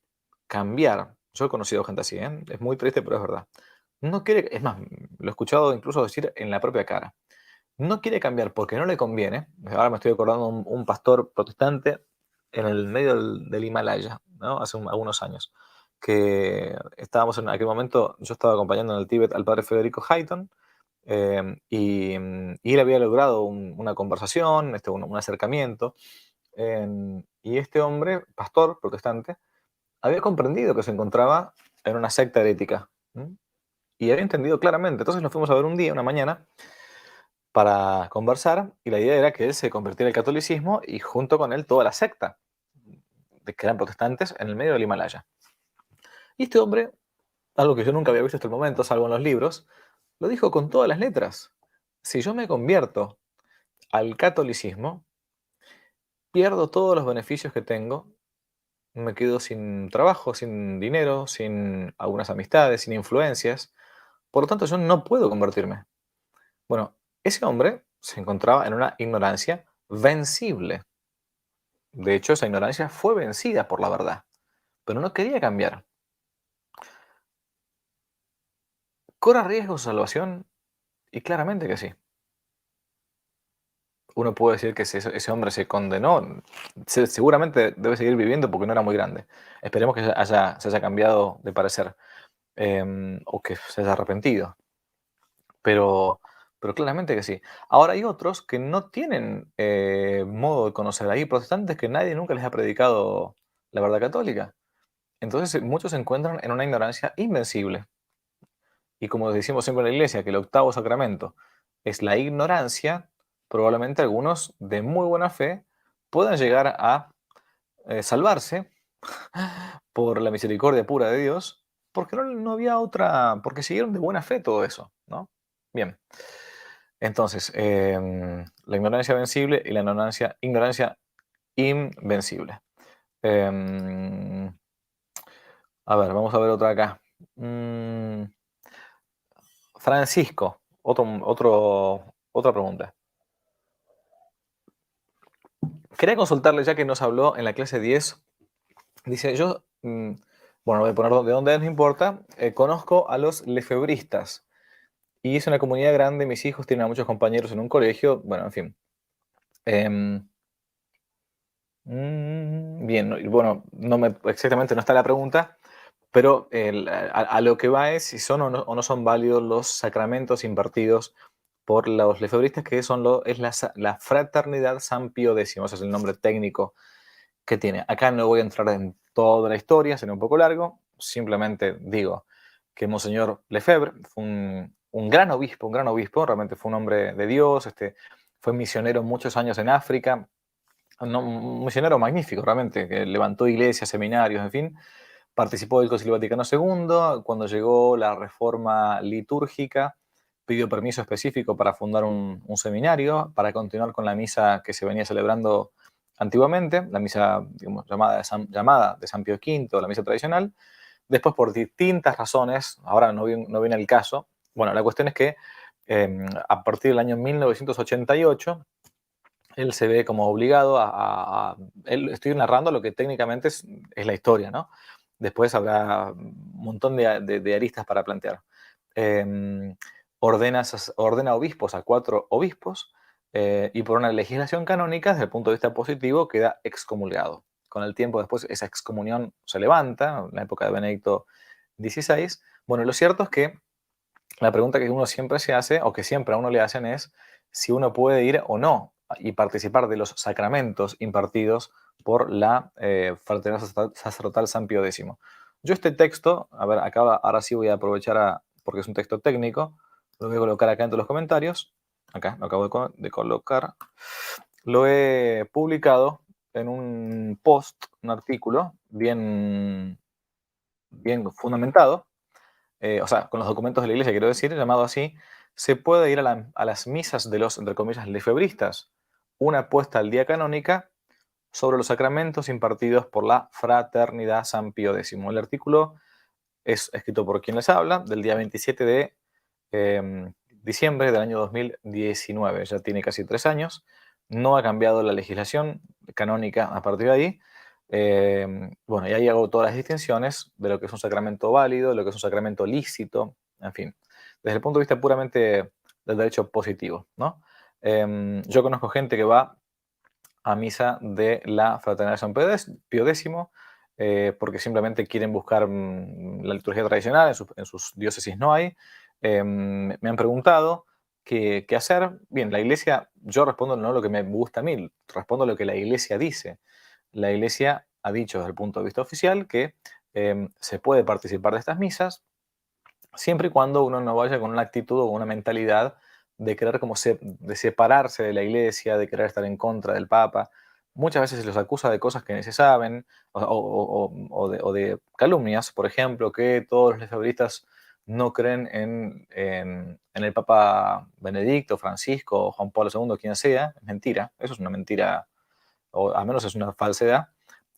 cambiar, yo he conocido gente así, ¿eh? Es muy triste, pero es verdad. No quiere, es más, lo he escuchado incluso decir en la propia cara. No quiere cambiar porque no le conviene. Ahora me estoy acordando de un pastor protestante en el medio del Himalaya, ¿no? Hace algunos años, que estábamos en aquel momento, yo estaba acompañando en el Tíbet al padre Federico Hayton, y él había logrado una conversación, un acercamiento, y este hombre, pastor protestante, había comprendido que se encontraba en una secta herética, ¿m? Y había entendido claramente. Entonces nos fuimos a ver un día, una mañana, para conversar, y la idea era que él se convirtiera al catolicismo y junto con él toda la secta, de que eran protestantes en el medio del Himalaya. Y este hombre, algo que yo nunca había visto hasta el momento, salvo en los libros, lo dijo con todas las letras. Si yo me convierto al catolicismo, pierdo todos los beneficios que tengo, me quedo sin trabajo, sin dinero, sin algunas amistades, sin influencias. Por lo tanto, yo no puedo convertirme. Bueno, ese hombre se encontraba en una ignorancia vencible. De hecho, esa ignorancia fue vencida por la verdad. pero no quería cambiar. ¿Corre riesgo su salvación? Y claramente que sí. Uno puede decir que ese hombre se condenó, seguramente debe seguir viviendo porque no era muy grande. Esperemos que se haya cambiado de parecer, o que se haya arrepentido, pero, pero claramente que sí. Ahora hay otros que no tienen modo de conocer. Hay protestantes que nadie nunca les ha predicado la verdad católica. Entonces muchos se encuentran en una ignorancia invencible. Y como decimos siempre en la iglesia, que el octavo sacramento es la ignorancia, probablemente algunos de muy buena fe puedan llegar a salvarse por la misericordia pura de Dios, porque no había otra, porque siguieron de buena fe todo eso, ¿no? Bien, entonces, la ignorancia vencible y la ignorancia invencible. Em, a ver, vamos a ver otra acá. Mm, Francisco, otra pregunta. Quería consultarle, ya que nos habló en la clase 10, dice, yo, bueno, voy a poner de dónde no importa, conozco a los lefebristas y es una comunidad grande, mis hijos tienen a muchos compañeros en un colegio, bueno, en fin. Em, Bien, y bueno, exactamente no está la pregunta, pero a lo que va es si son o no son válidos los sacramentos impartidos por los lefebristas, que es la Fraternidad San Pío X, ese es el nombre técnico que tiene. Acá no voy a entrar en toda la historia, sería un poco largo, simplemente digo que Monseñor Lefebvre fue un gran obispo, realmente fue un hombre de Dios, fue misionero muchos años en África, no, un misionero magnífico realmente, que levantó iglesias, seminarios, en fin. Participó del Concilio Vaticano II. Cuando llegó la reforma litúrgica, pidió permiso específico para fundar un seminario, para continuar con la misa que se venía celebrando antiguamente, la misa, digamos, llamada de San Pío V, la misa tradicional. Después, por distintas razones, ahora no viene el caso, bueno, la cuestión es que a partir del año 1988, él se ve como obligado él, estoy narrando lo que técnicamente es la historia, ¿no? Después habrá un montón de aristas para plantear. Eh, ordena obispos a 4 obispos, y por una legislación canónica, desde el punto de vista positivo, queda excomulgado. Con el tiempo después esa excomunión se levanta, en la época de Benedicto XVI. Bueno, lo cierto es que la pregunta que uno siempre se hace, o que siempre a uno le hacen, es si uno puede ir o no y participar de los sacramentos impartidos por la Fraternidad Sacerdotal San Pío X. Yo este texto, a ver, acá ahora sí voy a aprovechar porque es un texto técnico, lo voy a colocar acá entre los comentarios. Acá lo acabo de colocar. Lo he publicado en un post, un artículo bien fundamentado, o sea, con los documentos de la iglesia, quiero decir, llamado así, se puede ir a las misas de los, entre comillas, lefebristas, una puesta al día canónica sobre los sacramentos impartidos por la Fraternidad San Pío X. El artículo es escrito por quien les habla, del día 27 de diciembre del año 2019, ya tiene casi 3 años, no ha cambiado la legislación canónica a partir de ahí. Bueno, y ahí hago todas las distinciones de lo que es un sacramento válido, de lo que es un sacramento lícito, en fin, desde el punto de vista puramente del derecho positivo, ¿no? Yo conozco gente que va a misa de la Fraternidad San Pío X, porque simplemente quieren buscar la liturgia tradicional, en sus diócesis no hay. Me han preguntado qué hacer. Bien, la iglesia, yo respondo no lo que me gusta a mí, respondo lo que la iglesia dice. La iglesia ha dicho desde el punto de vista oficial que se puede participar de estas misas, siempre y cuando uno no vaya con una actitud o una mentalidad de querer de separarse de la iglesia, de querer estar en contra del Papa. Muchas veces se los acusa de cosas que ni se saben, o de calumnias, por ejemplo, que todos los lefebristas no creen en el Papa Benedicto, Francisco, Juan Pablo II, quien sea. Es mentira, eso es una mentira, o al menos es una falsedad.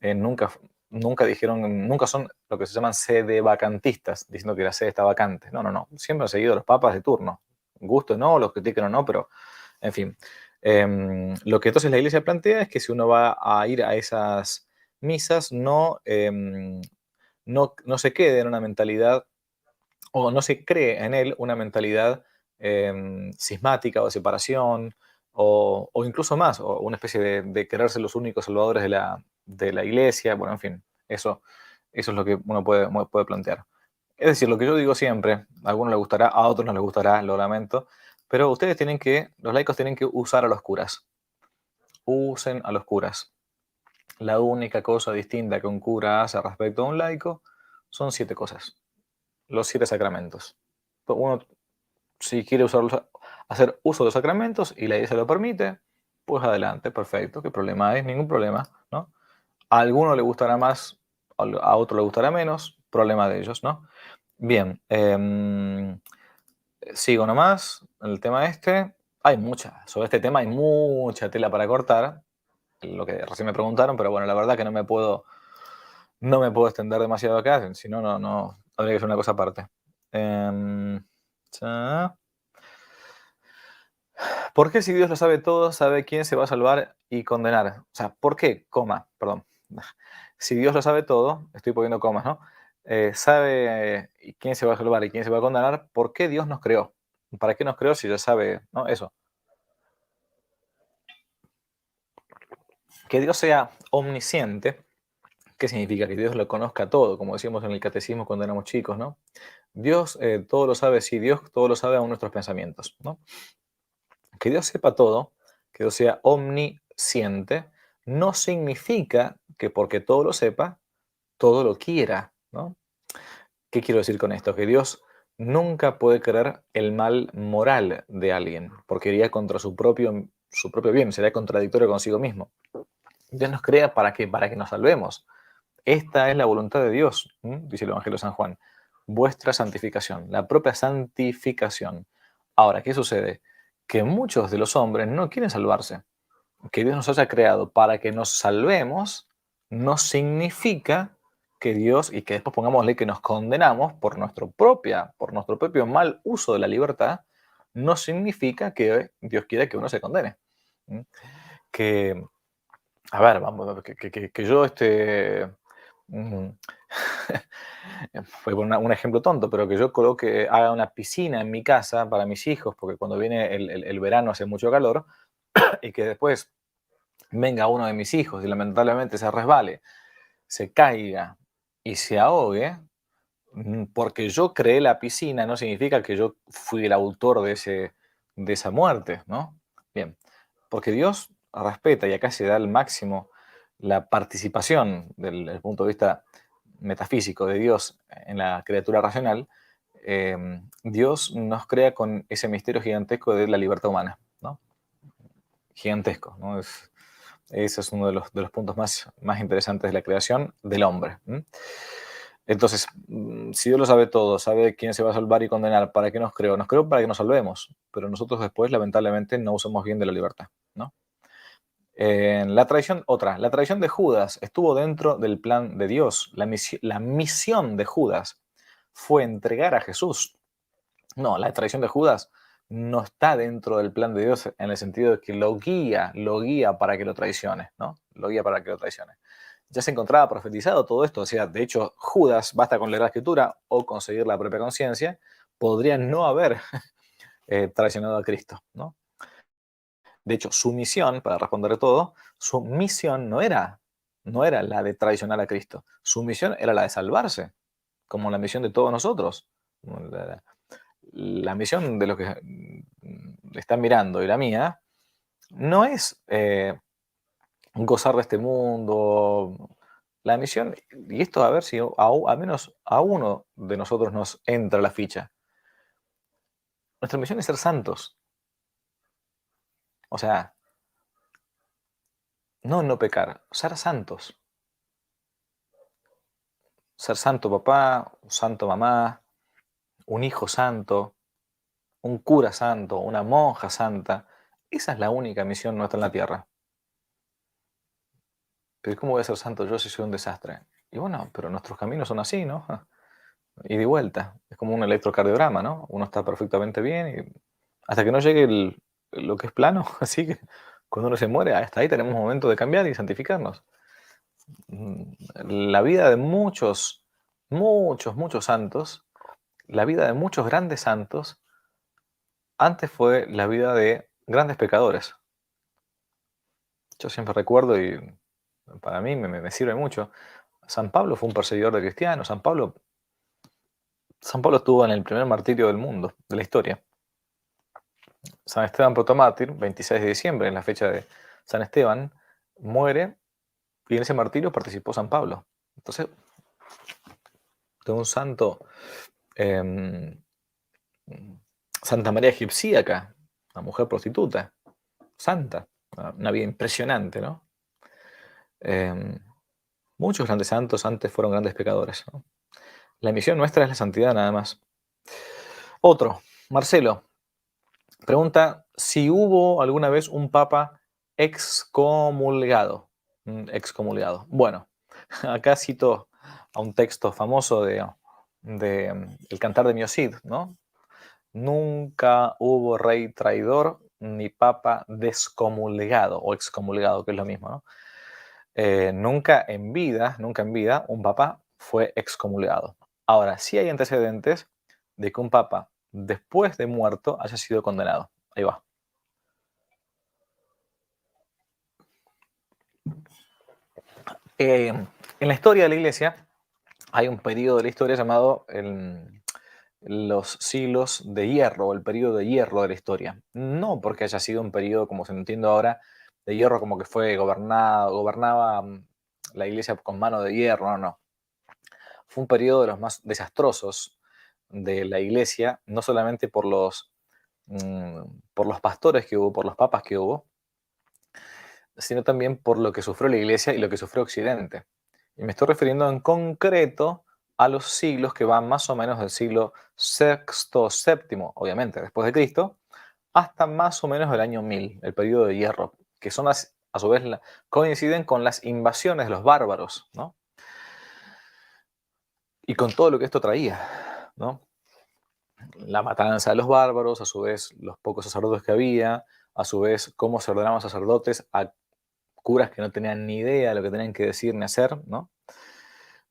Nunca, nunca dijeron, nunca son lo que se llaman sedevacantistas, diciendo que la sede está vacante. No, no, no. Siempre han seguido a los papas de turno. Gusto o no, los critiquen o no, pero en fin. Lo que entonces la iglesia plantea es que si uno va a ir a esas misas, no no se quede en una mentalidad o no se cree en él una mentalidad cismática o de separación o incluso más, o una especie de quererse los únicos salvadores de la iglesia. Bueno, en fin, eso es lo que uno puede plantear. Es decir, lo que yo digo siempre, a algunos les gustará, a otros no les gustará, lo lamento, pero los laicos tienen que usar a los curas. Usen a los curas. La única cosa distinta que un cura hace respecto a un laico son 7 cosas. Los 7 sacramentos. Uno, si quiere hacer uso de los sacramentos y la iglesia lo permite, pues adelante, perfecto, ¿qué problema hay? Ningún problema, ¿no? A alguno le gustará más, a otro le gustará menos, problema de ellos, ¿no? Bien, sigo nomás, el tema sobre este tema hay mucha tela para cortar, lo que recién me preguntaron, pero bueno, la verdad que no me puedo extender demasiado acá, si no, no, habría que ser una cosa aparte. Cha. ¿Por qué si Dios lo sabe todo, sabe quién se va a salvar y condenar? O sea, ¿por qué? Coma, perdón. Si Dios lo sabe todo, estoy poniendo comas, ¿no? Sabe quién se va a salvar y quién se va a condenar, ¿por qué Dios nos creó? ¿Para qué nos creó si ya sabe, ¿no? Eso. Que Dios sea omnisciente, ¿qué significa? Que Dios lo conozca todo, como decíamos en el catecismo cuando éramos chicos, ¿no? Dios todo lo sabe, sí, Dios todo lo sabe aún nuestros pensamientos, ¿no? Que Dios sepa todo, que Dios sea omnisciente, no significa que porque todo lo sepa, todo lo quiera, ¿no? ¿Qué quiero decir con esto? Que Dios nunca puede querer el mal moral de alguien, porque iría contra su propio bien, sería contradictorio consigo mismo. Dios nos crea ¿para qué? Para que nos salvemos. Esta es la voluntad de Dios, dice el Evangelio de San Juan. Vuestra santificación, la propia santificación. Ahora, ¿qué sucede? Que muchos de los hombres no quieren salvarse. Que Dios nos haya creado para que nos salvemos no significa que Dios, y que después pongámosle que nos condenamos por nuestro propio mal uso de la libertad, no significa que Dios quiera que uno se condene. ¿Mm? Que, a ver, vamos, que yo mm, fue un ejemplo tonto, pero que yo haga una piscina en mi casa para mis hijos, porque cuando viene el verano hace mucho calor, y que después venga uno de mis hijos y lamentablemente se resbale, se caiga y se ahogue, porque yo creé la piscina no significa que yo fui el autor de esa muerte, ¿no? Bien, porque Dios respeta, y acá se da al máximo la participación desde el punto de vista metafísico de Dios en la criatura racional. Dios nos crea con ese misterio gigantesco de la libertad humana, ¿no? Gigantesco, ¿no? Ese es uno de los puntos más interesantes de la creación del hombre. Entonces, si Dios lo sabe todo, sabe quién se va a salvar y condenar, ¿para qué nos creó? Nos creó para que nos salvemos, pero nosotros después, lamentablemente, no usamos bien de la libertad, ¿no? La tradición de Judas estuvo dentro del plan de Dios. La misión de Judas fue entregar a Jesús. No, la traición de Judas no está dentro del plan de Dios en el sentido de que lo guía para que lo traicione, ¿no? Lo guía para que lo traicione. Ya se encontraba profetizado todo esto, o sea, de hecho, Judas, basta con leer la escritura o conseguir la propia conciencia, podría no haber traicionado a Cristo, ¿no? De hecho, su misión, para responder todo, su misión no era la de traicionar a Cristo, su misión era la de salvarse, como la misión de todos nosotros. La misión de los que están mirando y la mía no es gozar de este mundo. La misión, y esto a ver si al menos a uno de nosotros nos entra la ficha. Nuestra misión es ser santos. O sea, no pecar, ser santos. Ser santo papá, santo mamá, un hijo santo, un cura santo, una monja santa. Esa es la única misión nuestra en la tierra. Pero ¿cómo voy a ser santo yo si soy un desastre? Y bueno, pero nuestros caminos son así, ¿no? Y de vuelta. Es como un electrocardiograma, ¿no? Uno está perfectamente bien y hasta que no llegue lo que es plano, así que cuando uno se muere, hasta ahí tenemos momento de cambiar y santificarnos. La vida de muchos muchos, muchos santos, la vida de muchos grandes santos, antes fue la vida de grandes pecadores. Yo siempre recuerdo y para mí me sirve mucho. San Pablo fue un perseguidor de cristianos. San Pablo estuvo en el primer martirio del mundo, de la historia. San Esteban Protomártir, 26 de diciembre, en la fecha de San Esteban, muere y en ese martirio participó San Pablo. Entonces, de un santo, eh, Santa María Egipcíaca, una mujer prostituta, santa, una vida impresionante, ¿no? Eh, Muchos grandes santos antes fueron grandes pecadores, ¿no? La misión nuestra es la santidad nada más. Otro, Marcelo, pregunta si hubo alguna vez un papa excomulgado. Excomulgado. Bueno, acá cito a un texto famoso de El Cantar de Mio Cid, ¿no? Nunca hubo rey traidor ni papa descomulgado o excomulgado, que es lo mismo, ¿no? Nunca en vida, un papa fue excomulgado. Ahora, sí hay antecedentes de que un papa, después de muerto, haya sido condenado. Ahí va. En la historia de la Iglesia hay un periodo de la historia llamado los siglos de hierro, o el periodo de hierro de la historia. No porque haya sido un periodo, como se entiende ahora, de hierro como que gobernaba la Iglesia con mano de hierro, no, no. Fue un periodo de los más desastrosos de la Iglesia, no solamente mm, por los pastores que hubo, por los papas que hubo, sino también por lo que sufrió la Iglesia y lo que sufrió Occidente. Y me estoy refiriendo en concreto a los siglos que van más o menos del siglo sexto, séptimo, obviamente, después de Cristo, hasta más o menos el año 1000, el periodo de hierro, que son a su vez coinciden con las invasiones de los bárbaros, ¿no? Y con todo lo que esto traía, ¿no? La matanza de los bárbaros, a su vez los pocos sacerdotes que había, a su vez cómo se ordenaban sacerdotes a curas que no tenían ni idea de lo que tenían que decir ni hacer, ¿no?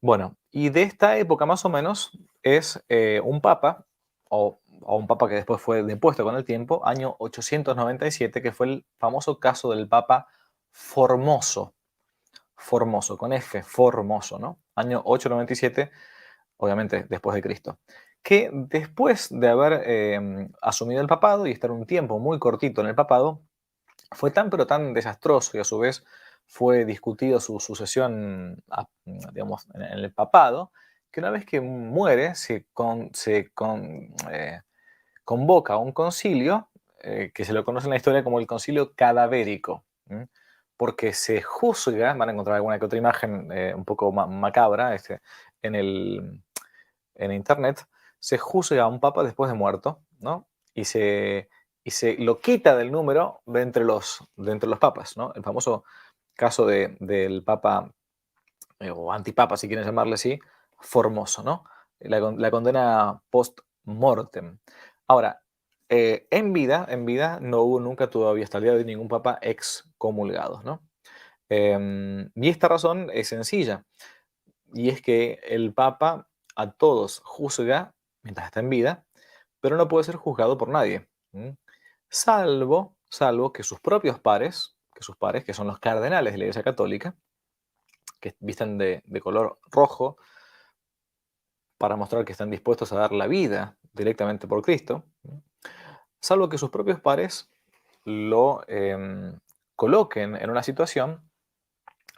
Bueno, y de esta época más o menos es un papa, o un papa que después fue depuesto con el tiempo, año 897, que fue el famoso caso del papa Formoso, Formoso, con F, Formoso, ¿no? Año 897, obviamente después de Cristo, que después de haber asumido el papado y estar un tiempo muy cortito en el papado, fue tan pero tan desastroso y a su vez fue discutido su sucesión, digamos, en el papado, que una vez que muere convoca un concilio que se lo conoce en la historia como el concilio cadavérico, ¿m? Porque se juzga, van a encontrar alguna que otra imagen un poco macabra en el, en internet, se juzga a un papa después de muerto, ¿no? Y se lo quita del número de entre los papas, ¿no? El famoso caso del papa, o antipapa, si quieren llamarle así, Formoso, ¿no? La condena post-mortem. Ahora, en vida no hubo nunca todavía hasta el día de hoy ningún papa excomulgado, ¿no? Y esta razón es sencilla, y es que el Papa a todos juzga mientras está en vida, pero no puede ser juzgado por nadie. ¿M? Salvo que sus propios pares, que son los cardenales de la Iglesia Católica, que visten de color rojo para mostrar que están dispuestos a dar la vida directamente por Cristo, ¿m? Salvo que sus propios pares lo coloquen en una situación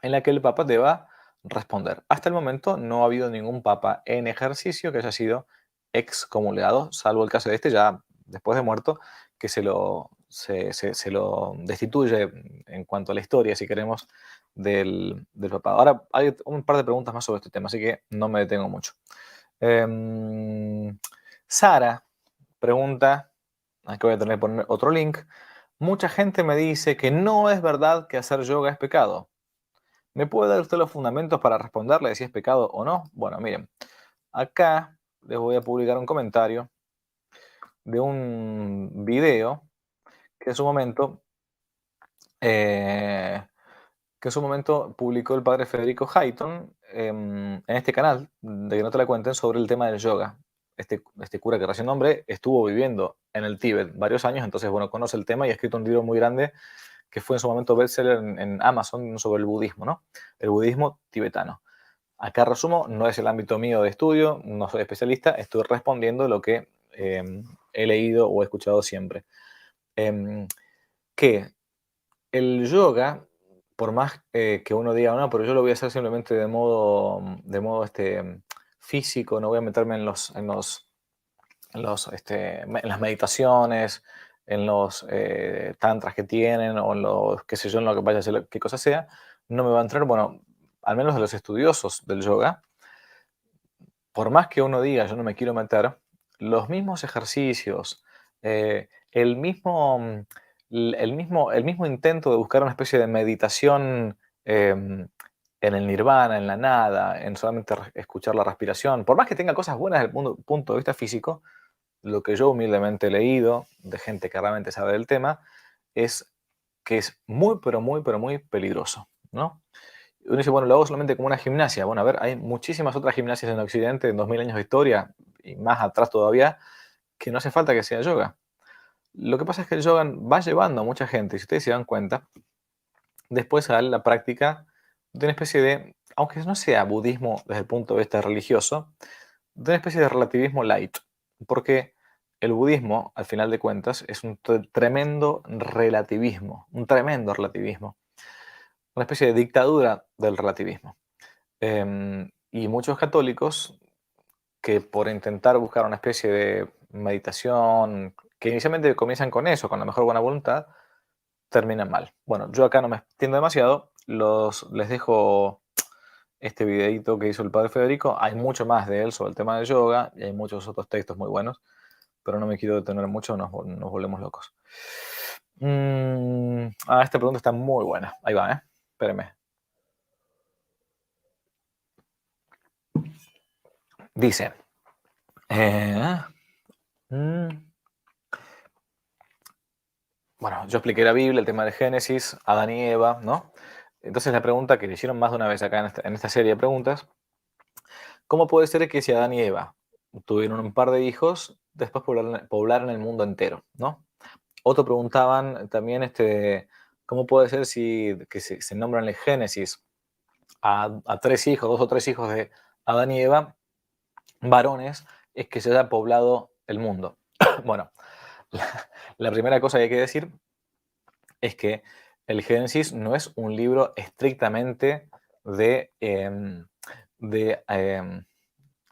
en la que el Papa deba responder. Hasta el momento no ha habido ningún Papa en ejercicio que haya sido excomulgado, salvo el caso de este, ya después de muerto, que se lo destituye en cuanto a la historia, si queremos, del Papa. Ahora hay un par de preguntas más sobre este tema, así que no me detengo mucho. Sara pregunta, aquí voy a tener que poner otro link. Mucha gente me dice que no es verdad que hacer yoga es pecado. ¿Me puede dar usted los fundamentos para responderle si es pecado o no? Bueno, miren, acá les voy a publicar un comentario de un video que en su momento eh, que en su momento publicó el padre Federico Hayton en este canal, de que no te la cuenten, sobre el tema del yoga. Este cura que recién nombré estuvo viviendo en el Tíbet varios años, entonces, bueno, conoce el tema y ha escrito un libro muy grande que fue en su momento bestseller en Amazon sobre el budismo, ¿no? El budismo tibetano. Acá resumo, no es el ámbito mío de estudio, no soy especialista, estoy respondiendo lo que he leído o he escuchado siempre. Em, que el yoga, por más que uno diga, no, pero yo lo voy a hacer simplemente de modo físico, no voy a meterme en las meditaciones, en los tantras que tienen, o en los, qué sé yo, en lo que vaya a ser, qué cosa sea, no me va a entrar, bueno, al menos de los estudiosos del yoga, por más que uno diga, yo no me quiero meter, los mismos ejercicios, el mismo, el mismo intento de buscar una especie de meditación en el nirvana, en la nada, en solamente escuchar la respiración, por más que tenga cosas buenas desde el punto de vista físico, lo que yo humildemente he leído de gente que realmente sabe del tema es que es muy, pero muy, pero muy peligroso, ¿no? Uno dice, bueno, lo hago solamente como una gimnasia. Bueno, a ver, hay muchísimas otras gimnasias en Occidente, en 2000 años de historia, y más atrás todavía, que no hace falta que sea yoga. Lo que pasa es que el yoga va llevando a mucha gente, y si ustedes se dan cuenta, después a la práctica de una especie de, aunque no sea budismo desde el punto de vista religioso, de una especie de relativismo light. Porque el budismo, al final de cuentas, es un tremendo relativismo, un tremendo relativismo, una especie de dictadura del relativismo. Y muchos católicos que por intentar buscar una especie de meditación, que inicialmente comienzan con eso, con la mejor buena voluntad, terminan mal. Bueno, yo acá no me extiendo demasiado, les dejo este videito que hizo el padre Federico. Hay mucho más de él sobre el tema del yoga y hay muchos otros textos muy buenos, pero no me quiero detener mucho, nos volvemos locos. Esta pregunta está muy buena. Ahí va, ¿eh? Espérenme. Dice, eh, mm, bueno, yo expliqué la Biblia, el tema de Génesis, Adán y Eva, ¿no? Entonces la pregunta que le hicieron más de una vez acá en esta serie de preguntas, ¿cómo puede ser que si Adán y Eva tuvieron un par de hijos, después poblaron el mundo entero, ¿no? Otro preguntaban también, ¿cómo puede ser que se nombran en Génesis a tres hijos, dos o tres hijos de Adán y Eva, varones, es que se haya poblado el mundo? Bueno, la primera cosa que hay que decir es que el Génesis no es un libro estrictamente de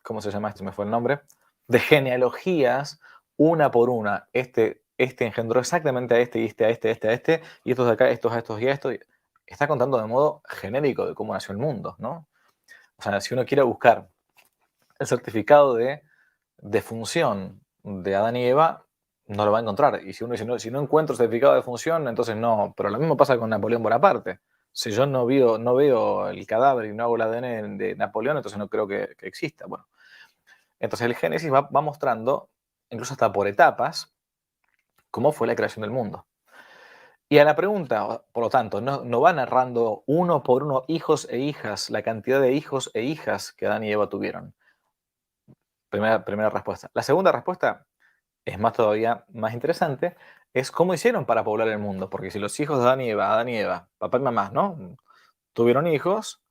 ¿cómo se llama esto? Me fue el nombre. De genealogías, una por una. Este engendró exactamente a este, y este, a este, a este, a este, y estos de acá, estos a estos y a estos. Está contando de modo genérico de cómo nació el mundo, ¿no? O sea, si uno quiere buscar el certificado de defunción de Adán y Eva, no lo va a encontrar. Y si uno dice, no, si no encuentro certificado de defunción, entonces no. Pero lo mismo pasa con Napoleón Bonaparte. Si yo no veo el cadáver y no hago el ADN de Napoleón, entonces no creo que exista. Bueno, entonces el Génesis va mostrando, incluso hasta por etapas, cómo fue la creación del mundo. Y a la pregunta, por lo tanto, no va narrando uno por uno, hijos e hijas, la cantidad de hijos e hijas que Adán y Eva tuvieron. Primera respuesta. La segunda respuesta es todavía más interesante, es cómo hicieron para poblar el mundo. Porque si los hijos de Adán y Eva, papá y mamá, ¿no? Tuvieron hijos,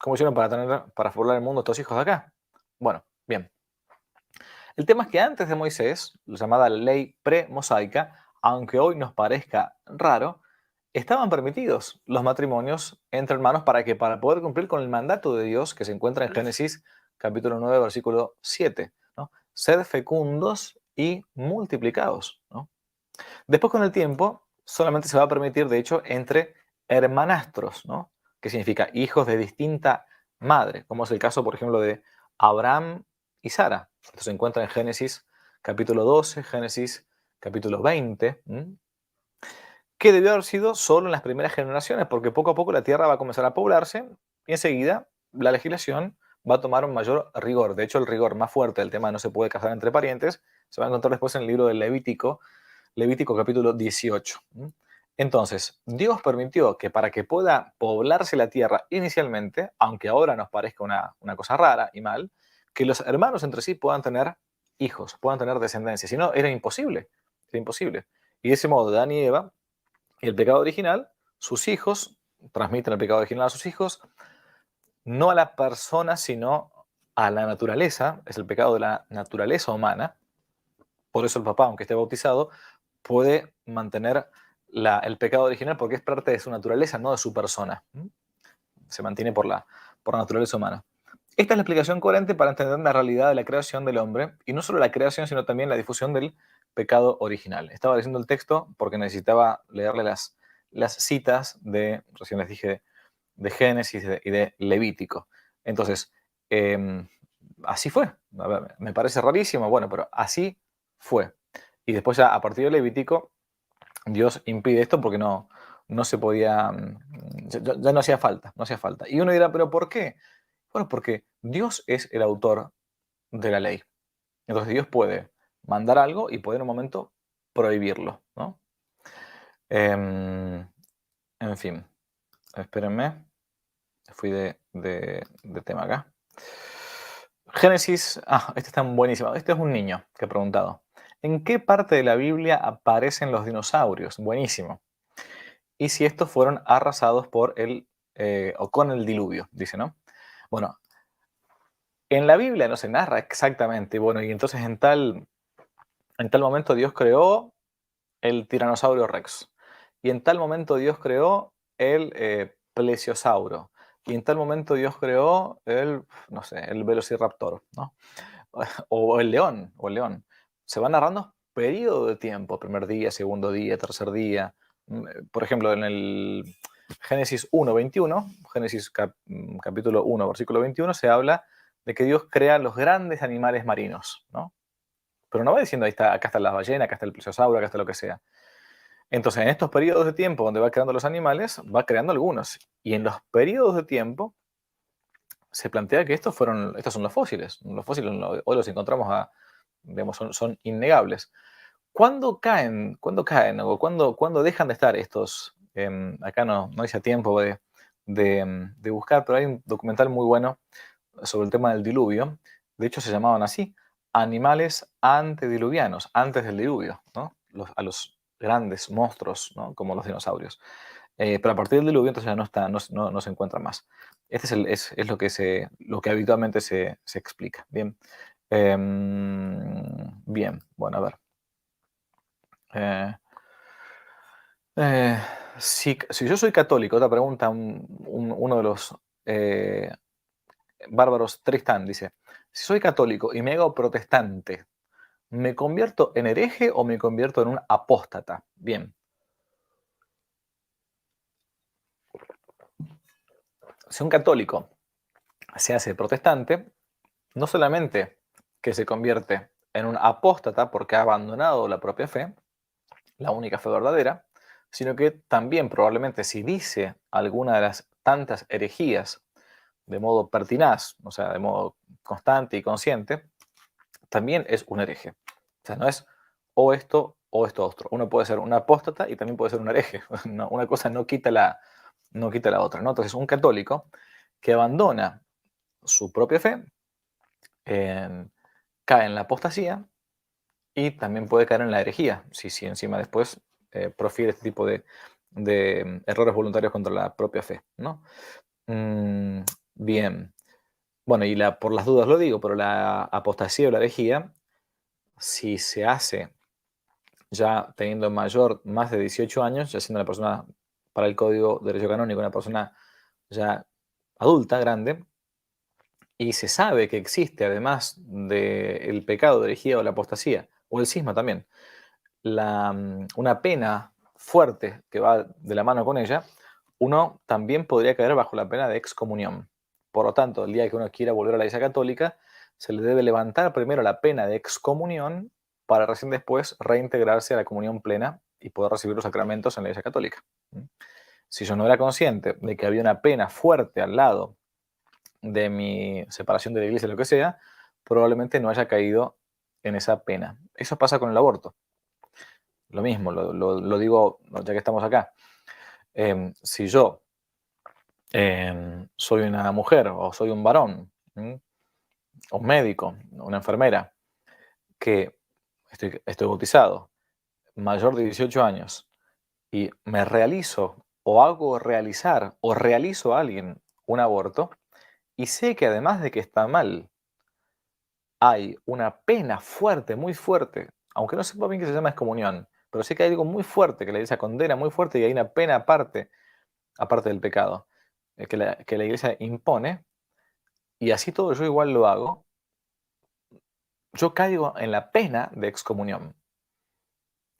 ¿cómo hicieron para poblar el mundo estos hijos de acá? Bueno, bien. El tema es que antes de Moisés, la llamada ley pre-mosaica, aunque hoy nos parezca raro, estaban permitidos los matrimonios entre hermanos para poder cumplir con el mandato de Dios que se encuentra en Génesis capítulo 9, versículo 7, ¿no? Sed fecundos y multiplicados, ¿no? Después, con el tiempo, solamente se va a permitir, de hecho, entre hermanastros, ¿no? Que significa hijos de distinta madre, como es el caso, por ejemplo, de Abraham y Sara. Esto se encuentra en Génesis capítulo 12, Génesis capítulo 20, que debió haber sido solo en las primeras generaciones, porque poco a poco la tierra va a comenzar a poblarse y enseguida la legislación va a tomar un mayor rigor. De hecho, el rigor más fuerte del tema de no se puede casar entre parientes se va a encontrar después en el libro del Levítico capítulo 18. Entonces, Dios permitió que para que pueda poblarse la tierra inicialmente, aunque ahora nos parezca una cosa rara y mal, que los hermanos entre sí puedan tener hijos, puedan tener descendencia. Si no, era imposible. Era imposible. Y de ese modo, Adán y Eva, y el pecado original, sus hijos transmiten el pecado original a sus hijos, no a la persona, sino a la naturaleza. Es el pecado de la naturaleza humana. Por eso el papá, aunque esté bautizado, puede mantener el pecado original porque es parte de su naturaleza, no de su persona. Se mantiene por la naturaleza humana. Esta es la explicación coherente para entender la realidad de la creación del hombre, y no solo la creación, sino también la difusión del pecado original. Estaba leyendo el texto porque necesitaba leerle las citas recién les dije, de Génesis y de Levítico. Entonces, eh, así fue. A ver, me parece rarísimo, bueno, pero así fue. Y después ya a partir de Levítico, Dios impide esto porque no se podía, ya no hacía falta, no hacía falta. Y uno dirá, ¿pero por qué? Bueno, porque Dios es el autor de la ley. Entonces Dios puede mandar algo y puede en un momento prohibirlo, ¿no? En fin, espérenme, fui de tema acá. Génesis, este está buenísimo. Este es un niño que ha preguntado. ¿En qué parte de la Biblia aparecen los dinosaurios? Buenísimo. Y si estos fueron arrasados o con el diluvio, dice, ¿no? Bueno, en la Biblia no se narra exactamente, bueno, y entonces en tal momento Dios creó el tiranosaurio Rex, y en tal momento Dios creó el plesiosauro, y en tal momento Dios creó no sé, el velociraptor, ¿no? o el león. Se van narrando periodo de tiempo, primer día, segundo día, tercer día. Por ejemplo, en el Génesis 1:21, capítulo 1, versículo 21, se habla de que Dios crea los grandes animales marinos, ¿no? Pero no va diciendo, acá está la ballena, acá está el plesiosauro, acá está lo que sea. Entonces, en estos periodos de tiempo donde va creando los animales, va creando algunos. Y en los periodos de tiempo se plantea que estos son los fósiles. Los fósiles hoy los encontramos digamos, son innegables. ¿Cuándo caen o cuándo dejan de estar estos? Acá no hice tiempo de buscar, pero hay un documental muy bueno sobre el tema del diluvio. De hecho, se llamaban así, animales antediluvianos, antes del diluvio, ¿no? A los grandes monstruos, ¿no? Como los dinosaurios. Pero a partir del diluvio entonces ya no se encuentra más. Este es lo que habitualmente se explica. Bien. Bien, bueno, a ver. Eh, eh, si yo soy católico, otra pregunta, uno de los bárbaros, Tristán, dice, si soy católico y me hago protestante, ¿me convierto en hereje o me convierto en un apóstata? Bien, si un católico se hace protestante, no solamente que se convierte en un apóstata porque ha abandonado la propia fe, la única fe verdadera, sino que también probablemente si dice alguna de las tantas herejías de modo pertinaz, o sea, de modo constante y consciente, también es un hereje. O sea, no es o esto otro. Uno puede ser un apóstata y también puede ser un hereje. Una cosa no quita la otra, ¿no? Entonces, un católico que abandona su propia fe cae en la apostasía y también puede caer en la herejía, si encima después profiere este tipo de errores voluntarios contra la propia fe, ¿no? Bien. Bueno, y por las dudas lo digo, pero la apostasía o la herejía, si se hace ya teniendo más de 18 años, ya siendo una persona, para el Código de Derecho Canónico, una persona ya adulta, grande, y se sabe que existe, además del pecado de herejía o la apostasía, o el cisma también, una pena fuerte que va de la mano con ella, uno también podría caer bajo la pena de excomunión. Por lo tanto, el día que uno quiera volver a la Iglesia Católica, se le debe levantar primero la pena de excomunión para recién después reintegrarse a la comunión plena y poder recibir los sacramentos en la Iglesia Católica. Si yo no era consciente de que había una pena fuerte al lado de mi separación de la Iglesia, lo que sea, probablemente no haya caído en esa pena. Eso pasa con el aborto. lo mismo, lo digo ya que estamos acá. Si yo soy una mujer o soy un varón, un médico, una enfermera, que estoy bautizado, mayor de 18 años, y me realizo o hago realizar o realizo a alguien un aborto, y sé que además de que está mal, hay una pena fuerte, muy fuerte, aunque no sepa bien que se llama excomunión, pero sé que hay algo muy fuerte, que la iglesia condena muy fuerte y hay una pena aparte del pecado, que la iglesia impone, y así todo yo igual lo hago, yo caigo en la pena de excomunión.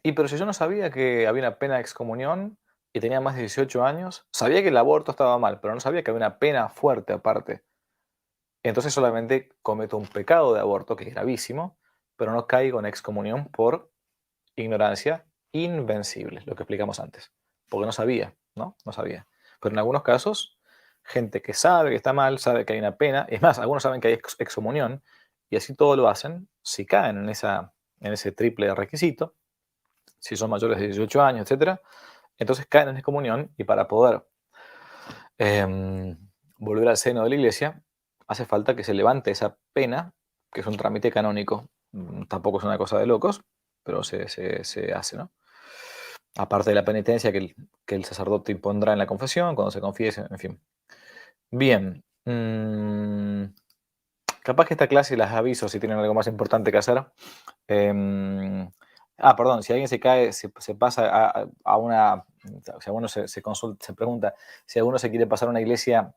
Y pero si yo no sabía que había una pena de excomunión y tenía más de 18 años, sabía que el aborto estaba mal, pero no sabía que había una pena fuerte aparte. Entonces solamente cometo un pecado de aborto, que es gravísimo, pero no caigo en excomunión por ignorancia invencible, lo que explicamos antes. Porque no sabía, ¿no? No sabía. Pero en algunos casos, gente que sabe que está mal, sabe que hay una pena, es más, algunos saben que hay excomunión, y así todo lo hacen, si caen en ese triple requisito, si son mayores de 18 años, etcétera, entonces caen en excomunión y para poder em, volver al seno de la iglesia, hace falta que se levante esa pena, que es un trámite canónico. Tampoco es una cosa de locos, pero se hace, ¿no? Aparte de la penitencia que el sacerdote impondrá en la confesión, cuando se confiese, en fin. Bien. Capaz que esta clase las aviso si tienen algo más importante que hacer. Perdón, si alguien se cae, se pasa a una, si alguno se consulta, se pregunta si alguno se quiere pasar a una iglesia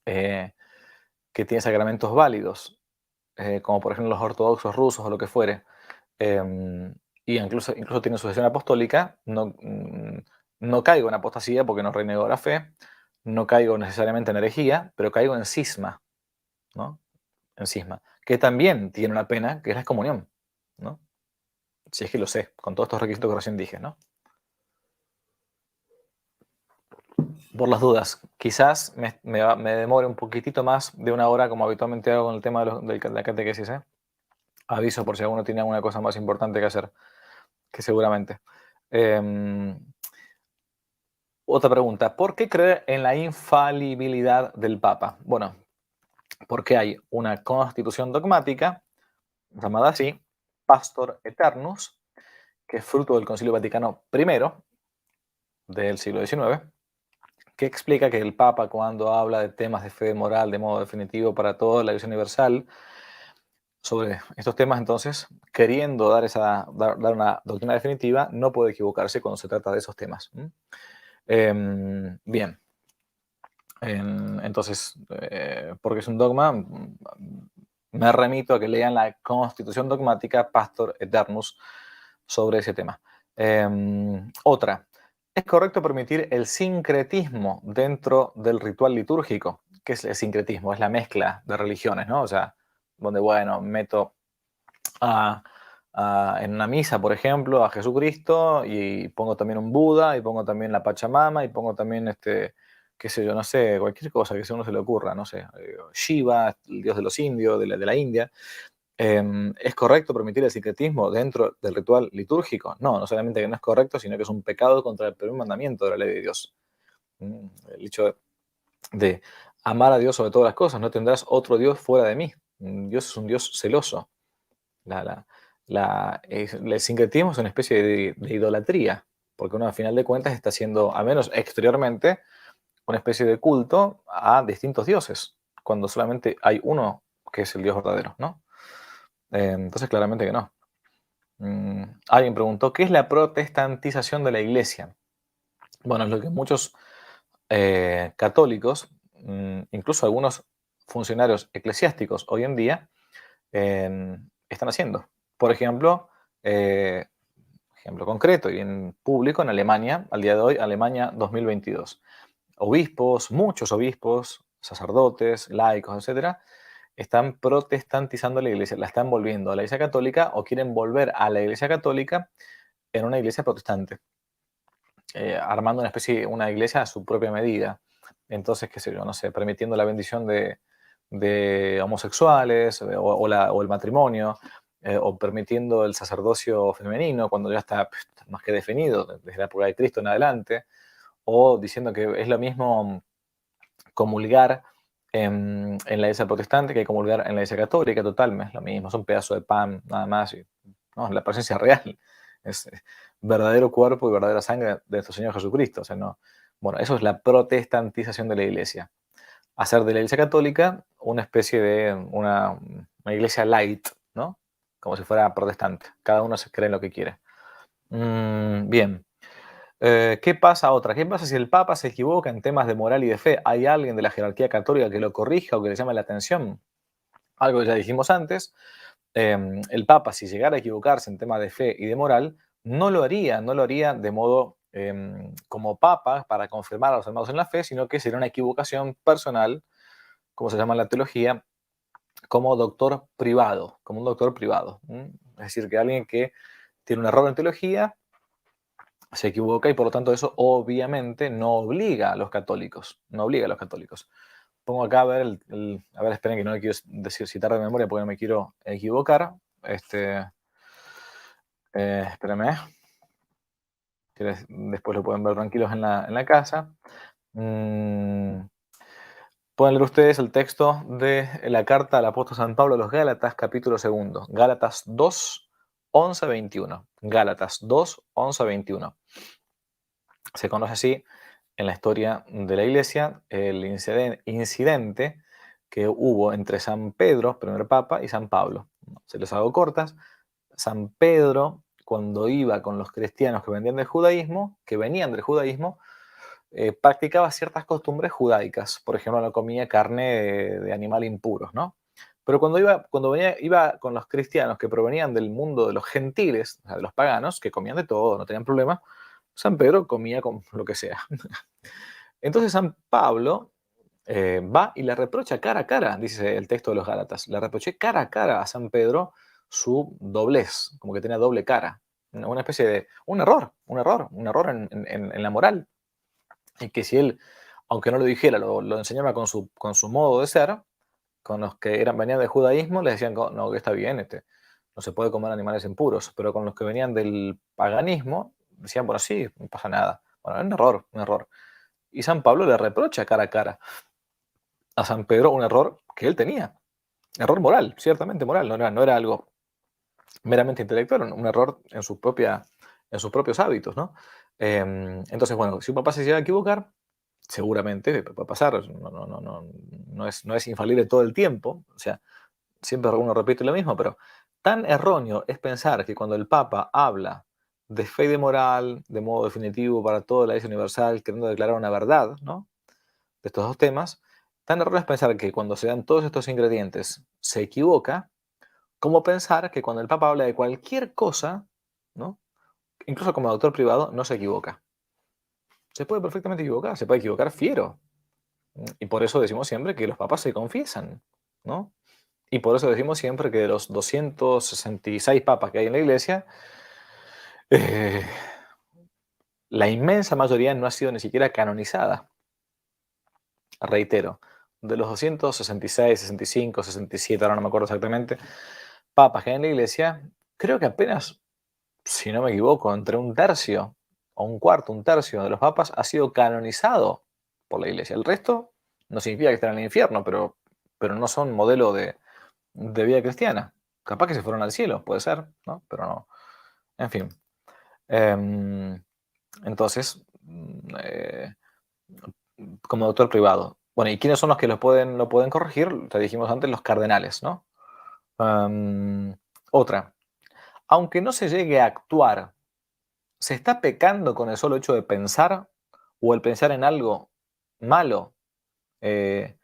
que tiene sacramentos válidos, como por ejemplo los ortodoxos rusos o lo que fuere, y incluso tiene sucesión apostólica, no caigo en apostasía porque no renego la fe, no caigo necesariamente en herejía, pero caigo en cisma, ¿no? En cisma, que también tiene una pena, que es la excomunión, ¿no? Si es que lo sé, con todos estos requisitos que recién dije, ¿no? Por las dudas, quizás me demore un poquitito más de una hora, como habitualmente hago con el tema de la catequesis, ¿eh? Aviso por si alguno tiene alguna cosa más importante que hacer, que seguramente. Em, Otra pregunta, ¿por qué creer en la infalibilidad del Papa? Bueno, porque hay una constitución dogmática, llamada así, Pastor Eternus, que es fruto del Concilio Vaticano I del siglo XIX, que explica que el Papa, cuando habla de temas de fe moral de modo definitivo para toda la Iglesia Universal, sobre estos temas, entonces, queriendo dar una doctrina definitiva, no puede equivocarse cuando se trata de esos temas. Bien, entonces, porque es un dogma, me remito a que lean la Constitución Dogmática Pastor Eternus sobre ese tema. Otra, ¿es correcto permitir el sincretismo dentro del ritual litúrgico? ¿Qué es el sincretismo? Es la mezcla de religiones, ¿no? O sea, donde, bueno, meto a, en una misa, por ejemplo, a Jesucristo y pongo también un Buda y pongo también la Pachamama y pongo también, qué sé yo, no sé, cualquier cosa que a uno se le ocurra, no sé, Shiva, el dios de los indios, de la India. ¿Es correcto permitir el sincretismo dentro del ritual litúrgico? No, no solamente que no es correcto, sino que es un pecado contra el primer mandamiento de la ley de Dios. El hecho de amar a Dios sobre todas las cosas, no tendrás otro Dios fuera de mí. Dios es un Dios celoso. El sincretismo es una especie de idolatría, porque uno al final de cuentas está haciendo, al menos exteriormente, una especie de culto a distintos dioses, cuando solamente hay uno que es el Dios verdadero, ¿no? Entonces claramente que no. Alguien preguntó, ¿qué es la protestantización de la iglesia? Bueno, es lo que muchos católicos, incluso algunos funcionarios eclesiásticos hoy en día, están haciendo. Por ejemplo, ejemplo concreto y en público en Alemania, al día de hoy, Alemania 2022. Obispos, muchos obispos, sacerdotes, laicos, etcétera, están protestantizando la iglesia, la están volviendo a la iglesia católica o quieren volver a la iglesia católica en una iglesia protestante, armando una iglesia a su propia medida. Entonces, qué sé yo, no sé, permitiendo la bendición de homosexuales o el matrimonio, o permitiendo el sacerdocio femenino cuando ya está más que definido desde la época de Cristo en adelante, o diciendo que es lo mismo comulgar en la iglesia protestante que comulgar en la iglesia católica, total, es lo mismo, son pedazos de pan nada más, y, no, la presencia real es verdadero cuerpo y verdadera sangre de nuestro Señor Jesucristo, o sea, no, bueno, eso es la protestantización de la iglesia, hacer de la iglesia católica una especie de una iglesia light, ¿no? Como si fuera protestante, cada uno se cree en lo que quiere. Bien. ¿Qué pasa otra? ¿Qué pasa si el Papa se equivoca en temas de moral y de fe? ¿Hay alguien de la jerarquía católica que lo corrija o que le llame la atención? Algo que ya dijimos antes, el Papa, si llegara a equivocarse en temas de fe y de moral, no lo haría de modo como Papa para confirmar a los hermanos en la fe, sino que sería una equivocación personal, como se llama en la teología, como doctor privado, como un doctor privado. Es decir, que alguien que tiene un error en teología se equivoca y por lo tanto eso obviamente no obliga a los católicos, no obliga a los católicos. Pongo acá a ver, a ver, esperen que no le quiero decir citar de memoria porque no me quiero equivocar. Espérenme, que después lo pueden ver tranquilos en la casa. Mm, Pueden leer ustedes el texto de la carta al apóstol San Pablo a los Gálatas, capítulo segundo. Gálatas 2, 11, 21. Gálatas 2, 11, 21. Se conoce así en la historia de la iglesia el incidente que hubo entre San Pedro, primer papa, y San Pablo. Se los hago cortas. San Pedro, cuando iba con los cristianos que venían del judaísmo, practicaba ciertas costumbres judaicas. Por ejemplo, no comía carne de animal impuros, ¿no? Pero iba con los cristianos que provenían del mundo de los gentiles, o sea, de los paganos, que comían de todo, no tenían problema, San Pedro comía con lo que sea. Entonces San Pablo va y le reprocha cara a cara, dice el texto de los Gálatas, le reproché cara a cara a San Pedro su doblez, como que tenía doble cara, una especie de un error en la moral, y que si él, aunque no lo dijera, lo enseñaba con su modo de ser, con los que venían del judaísmo, les decían, no, que está bien, no se puede comer animales impuros, pero con los que venían del paganismo, decían, bueno, sí, no pasa nada. Bueno, un error, un error. Y San Pablo le reprocha cara a cara a San Pedro un error que él tenía. Error moral, ciertamente moral, no era algo meramente intelectual, un error en sus propios hábitos, ¿no? Entonces, bueno, si un papá se llega a equivocar, seguramente puede pasar, no es infalible todo el tiempo, o sea, siempre uno repite lo mismo, pero tan erróneo es pensar que cuando el Papa habla de fe y de moral, de modo definitivo para toda la Iglesia universal, queriendo declarar una verdad, ¿no? De estos dos temas, tan erróneo es pensar que cuando se dan todos estos ingredientes se equivoca, como pensar que cuando el Papa habla de cualquier cosa, ¿no? Incluso como doctor privado, no se equivoca. Se puede perfectamente equivocar, se puede equivocar fiero. Y por eso decimos siempre que los papas se confiesan, ¿no? Y por eso decimos siempre que de los 266 papas que hay en la iglesia, eh, la inmensa mayoría no ha sido ni siquiera canonizada. Reitero, de los 266, 65, 67, ahora no me acuerdo exactamente, papas que hay en la iglesia, creo que apenas, si no me equivoco, entre un tercio o un cuarto, un tercio de los papas ha sido canonizado por la iglesia. El resto no significa que estén en el infierno, pero no son modelo de vida cristiana. Capaz que se fueron al cielo, puede ser, ¿no? Pero no. En fin. Em, entonces, como doctor privado. Bueno, ¿y quiénes son los que lo pueden corregir? Te dijimos antes, los cardenales, ¿no? Otra. Aunque no se llegue a actuar, ¿se está pecando con el solo hecho de pensar o el pensar en algo malo? Eh,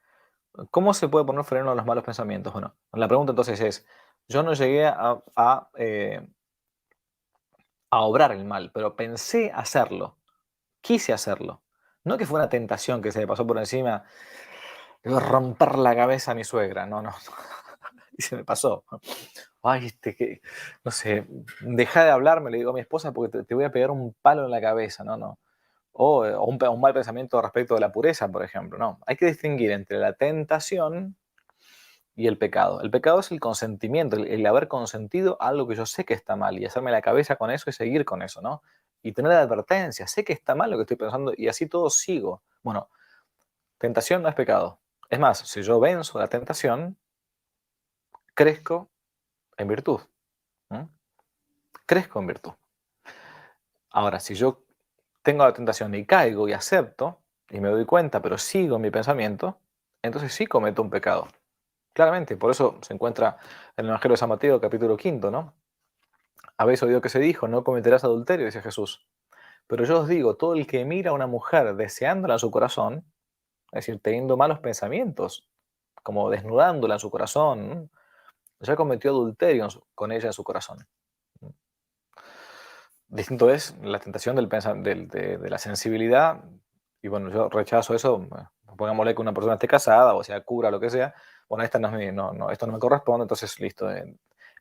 ¿Cómo se puede poner freno a los malos pensamientos? Bueno, la pregunta entonces es, yo no llegué a obrar el mal, pero pensé hacerlo, quise hacerlo. No que fue una tentación que se me pasó por encima, iba a romper la cabeza a mi suegra, no, no, y se me pasó. Ay, no sé, deja de hablarme, le digo a mi esposa, porque te voy a pegar un palo en la cabeza, no, no. O un mal pensamiento respecto de la pureza, por ejemplo, no. Hay que distinguir entre la tentación y el pecado. El pecado es el consentimiento, el haber consentido a algo que yo sé que está mal y hacerme la cabeza con eso y seguir con eso, ¿no? Y tener la advertencia, sé que está mal lo que estoy pensando y así todo sigo. Bueno, tentación no es pecado. Es más, si yo venzo la tentación, crezco en virtud. ¿Mm? Crezco en virtud. Ahora, si yo tengo la tentación y caigo y acepto y me doy cuenta, pero sigo en mi pensamiento, entonces sí cometo un pecado. Claramente, por eso se encuentra en el Evangelio de San Mateo, capítulo 5, ¿no? Habéis oído que se dijo, no cometerás adulterio, dice Jesús. Pero yo os digo, todo el que mira a una mujer deseándola en su corazón, es decir, teniendo malos pensamientos, como desnudándola en su corazón, ¿no? Ya cometió adulterio con ella en su corazón. Distinto es la tentación de la sensibilidad, y bueno, yo rechazo eso, pongámosle que una persona esté casada, o sea, cura, lo que sea, bueno, esta no es esto no me corresponde, entonces listo,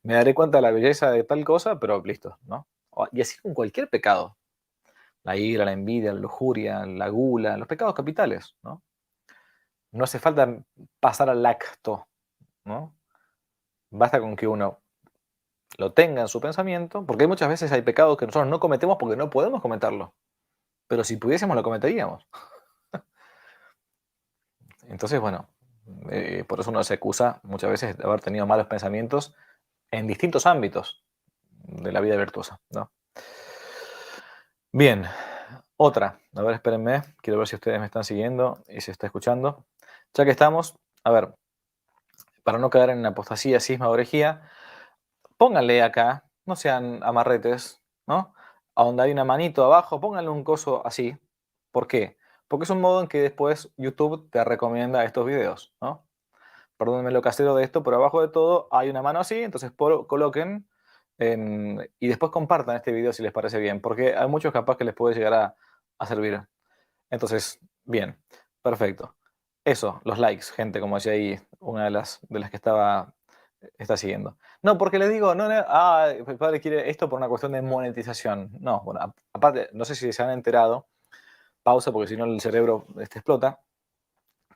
me daré cuenta de la belleza de tal cosa, pero listo, ¿no? Y así con cualquier pecado, la ira, la envidia, la lujuria, la gula, los pecados capitales, ¿no? No hace falta pasar al acto, ¿no? Basta con que uno lo tenga en su pensamiento, porque muchas veces hay pecados que nosotros no cometemos porque no podemos cometerlo. Pero si pudiésemos, lo cometeríamos. Entonces, bueno, por eso uno se acusa muchas veces de haber tenido malos pensamientos en distintos ámbitos de la vida virtuosa, ¿no? Bien, otra. A ver, espérenme. Quiero ver si ustedes me están siguiendo y se está escuchando. Ya que estamos, a ver, para no caer en apostasía, cisma o herejía, pónganle acá, no sean amarretes, ¿no? A donde hay una manito abajo, pónganle un coso así. ¿Por qué? Porque es un modo en que después YouTube te recomienda estos videos, ¿no? Perdónenme lo casero de esto, pero abajo de todo hay una mano así, entonces coloquen y después compartan este video si les parece bien, porque hay muchos capaz que les puede llegar a servir. Entonces, bien, perfecto. Eso, los likes, gente, como decía ahí una de las que está siguiendo. No, porque le digo, no, el padre quiere esto por una cuestión de monetización. No, bueno, aparte, no sé si se han enterado, pausa porque si no el cerebro explota,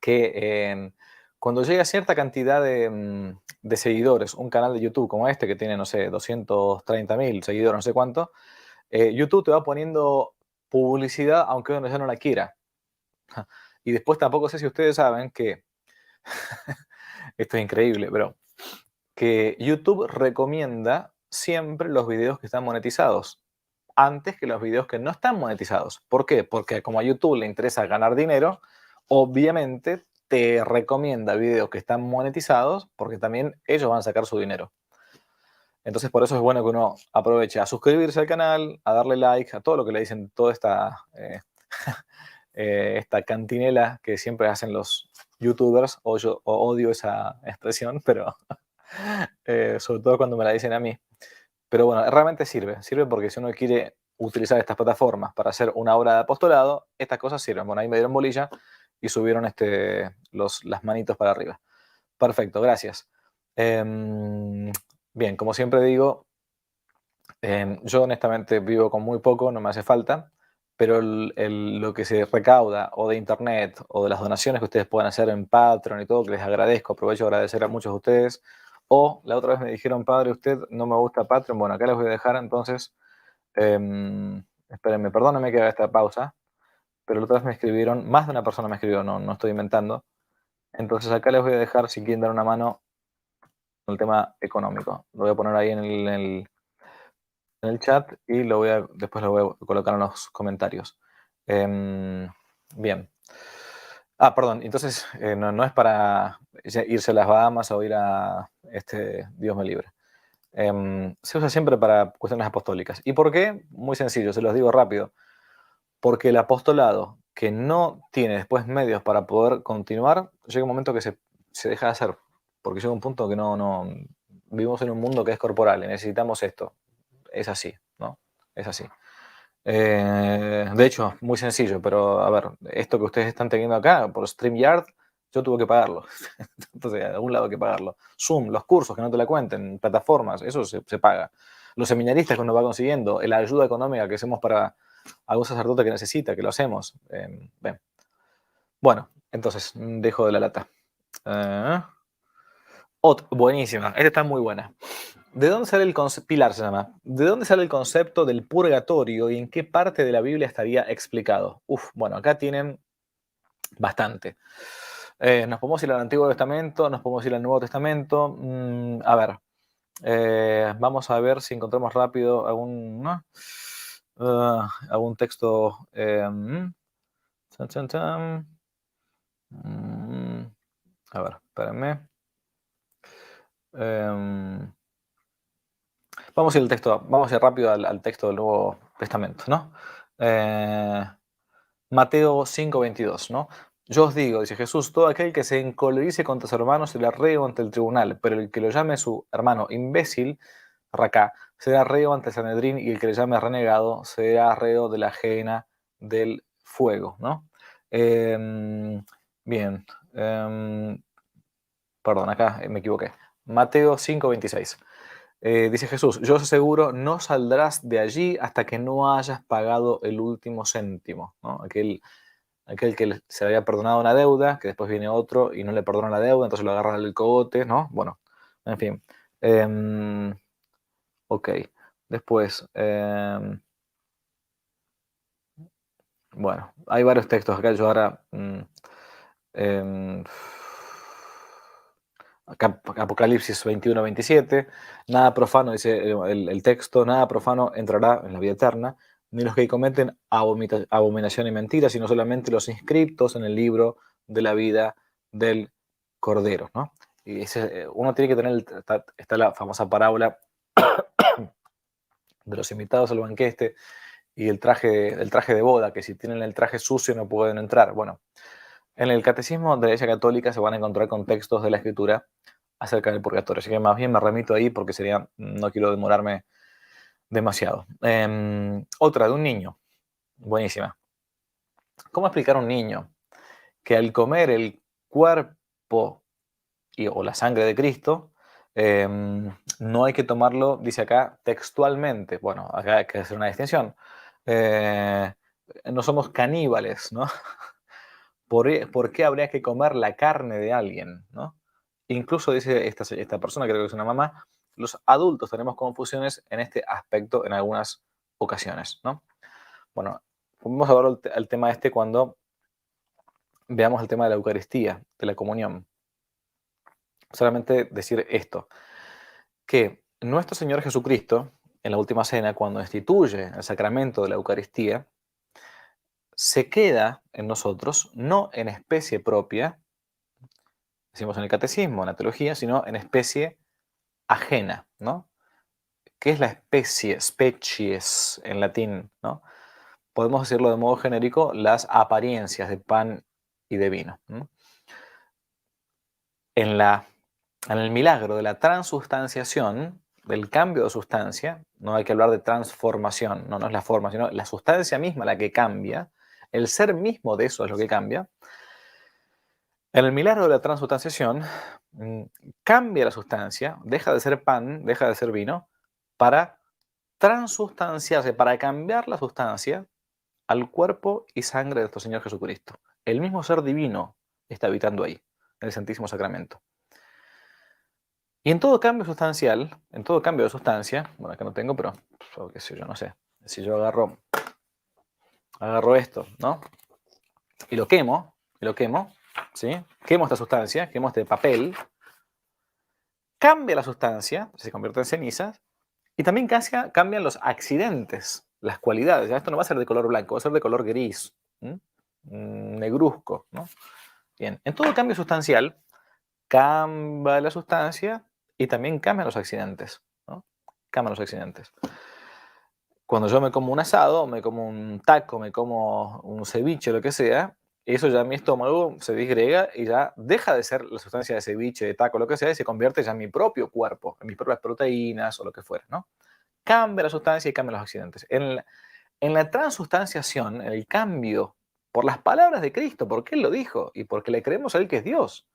que cuando llega a cierta cantidad de seguidores, un canal de YouTube como este que tiene, no sé, 230.000 seguidores, no sé cuánto, YouTube te va poniendo publicidad aunque uno ya no la quiera. Y después tampoco sé si ustedes saben que, esto es increíble, pero que YouTube recomienda siempre los videos que están monetizados antes que los videos que no están monetizados. ¿Por qué? Porque como a YouTube le interesa ganar dinero, obviamente te recomienda videos que están monetizados porque también ellos van a sacar su dinero. Entonces por eso es bueno que uno aproveche a suscribirse al canal, a darle like, a todo lo que le dicen, toda esta cantinela que siempre hacen los youtubers. Yo odio esa expresión, pero sobre todo cuando me la dicen a mí. Pero bueno, realmente sirve porque si uno quiere utilizar estas plataformas para hacer una obra de apostolado, estas cosas sirven. Bueno, ahí me dieron bolilla y subieron las manitos para arriba. Perfecto, gracias. Bien, como siempre digo, yo honestamente vivo con muy poco, no me hace falta, pero lo que se recauda o de internet o de las donaciones que ustedes puedan hacer en Patreon y todo, que les agradezco, aprovecho a agradecer a muchos de ustedes. O la otra vez me dijeron, padre, usted no me gusta Patreon. Bueno, acá les voy a dejar entonces, espérenme, perdónenme que haga esta pausa, pero la otra vez me escribieron, más de una persona me escribió, no estoy inventando. Entonces acá les voy a dejar, si quieren dar una mano, con el tema económico. Lo voy a poner ahí en el chat y después lo voy a colocar en los comentarios. Bien. Perdón, entonces no es para irse a las Bahamas o ir a Dios me libre. Se usa siempre para cuestiones apostólicas. ¿Y por qué? Muy sencillo, se los digo rápido. Porque el apostolado que no tiene después medios para poder continuar, llega un momento que se deja de hacer. Porque llega un punto que no vivimos en un mundo que es corporal y necesitamos esto. Es así, ¿no? Es así. De hecho, muy sencillo, pero a ver, esto que ustedes están teniendo acá por StreamYard, yo tuve que pagarlo. Entonces, de algún lado hay que pagarlo. Zoom, los cursos que no te la cuenten, plataformas, eso se paga. Los seminaristas que uno va consiguiendo, la ayuda económica que hacemos para algún sacerdote que necesita, que lo hacemos. Ven. Bueno, entonces, dejo de la lata. Buenísima, esta está muy buena. ¿De dónde sale el concepto, Pilar se llama, ¿de dónde sale el concepto del purgatorio y en qué parte de la Biblia estaría explicado? Bueno, acá tienen bastante. Nos podemos ir al Antiguo Testamento, nos podemos ir al Nuevo Testamento. A ver, vamos a ver si encontramos rápido algún, ¿no? Algún texto. Chan, chan, chan. A ver, espérenme. Vamos a ir al texto, vamos a ir rápido al texto del Nuevo Testamento, ¿no? Mateo 5:22, ¿no? Yo os digo, dice Jesús, todo aquel que se encolerice contra su hermano será reo ante el tribunal, pero el que lo llame su hermano imbécil, racá, será reo ante el Sanedrín, y el que le llame renegado será reo de la ajena del fuego, ¿no? Bien, perdón, acá me equivoqué. Mateo 5:26. Dice Jesús, yo os aseguro, no saldrás de allí hasta que no hayas pagado el último céntimo, ¿no? Aquel que se le había perdonado una deuda, que después viene otro y no le perdona la deuda, entonces lo agarran al cogote, ¿no? Bueno, en fin. Ok, después, bueno, hay varios textos acá, yo ahora... em, Apocalipsis 21:27, nada profano, dice el texto, nada profano entrará en la vida eterna, ni los que cometen abominación y mentira, sino solamente los inscriptos en el libro de la vida del Cordero, ¿no? Y uno tiene que tener, está la famosa parábola de los invitados al banquete y el traje de boda, que si tienen el traje sucio no pueden entrar. Bueno, en el Catecismo de la Iglesia Católica se van a encontrar con textos de la Escritura acerca del purgatorio. Así que más bien me remito ahí porque no quiero demorarme demasiado. Otra de un niño. Buenísima. ¿Cómo explicar a un niño que al comer el cuerpo o la sangre de Cristo, no hay que tomarlo, dice acá, textualmente? Bueno, acá hay que hacer una distinción. No somos caníbales, ¿no? ¿Por qué habría que comer la carne de alguien, ¿no? Incluso dice esta persona, creo que es una mamá, los adultos tenemos confusiones en este aspecto en algunas ocasiones, ¿no? Bueno, vamos a ver el tema este cuando veamos el tema de la Eucaristía, de la comunión. Solamente decir esto, que nuestro Señor Jesucristo, en la última cena, cuando instituye el sacramento de la Eucaristía, se queda en nosotros, no en especie propia, decimos en el catecismo, en la teología, sino en especie ajena, ¿no? ¿Qué es la especie, species en latín, ¿no? Podemos decirlo de modo genérico, las apariencias de pan y de vino, ¿no? En el milagro de la transustanciación, del cambio de sustancia, no hay que hablar de transformación, no es la forma, sino la sustancia misma la que cambia, el ser mismo de eso es lo que cambia. En el milagro de la transustanciación, cambia la sustancia, deja de ser pan, deja de ser vino, para transustanciarse, para cambiar la sustancia al cuerpo y sangre de nuestro Señor Jesucristo. El mismo ser divino está habitando ahí, en el Santísimo Sacramento. Y en todo cambio sustancial, en todo cambio de sustancia, bueno, acá no tengo, pero qué sé yo, no sé. Si yo agarro esto, ¿no? Y lo quemo, ¿sí? Quemo esta sustancia, quemo este papel, cambia la sustancia, se convierte en cenizas, y también cambian los accidentes, las cualidades. Ya esto no va a ser de color blanco, va a ser de color gris, negruzco, ¿no? Bien, en todo cambio sustancial, cambia la sustancia y también cambian los accidentes, ¿no? Cambian los accidentes. Cuando yo me como un asado, me como un taco, me como un ceviche, lo que sea, eso ya en mi estómago se disgrega y ya deja de ser la sustancia de ceviche, de taco, lo que sea, y se convierte ya en mi propio cuerpo, en mis propias proteínas o lo que fuera, ¿no? Cambia la sustancia y cambian los accidentes. En la transustanciación, en el cambio por las palabras de Cristo, porque Él lo dijo y porque le creemos a Él que es Dios,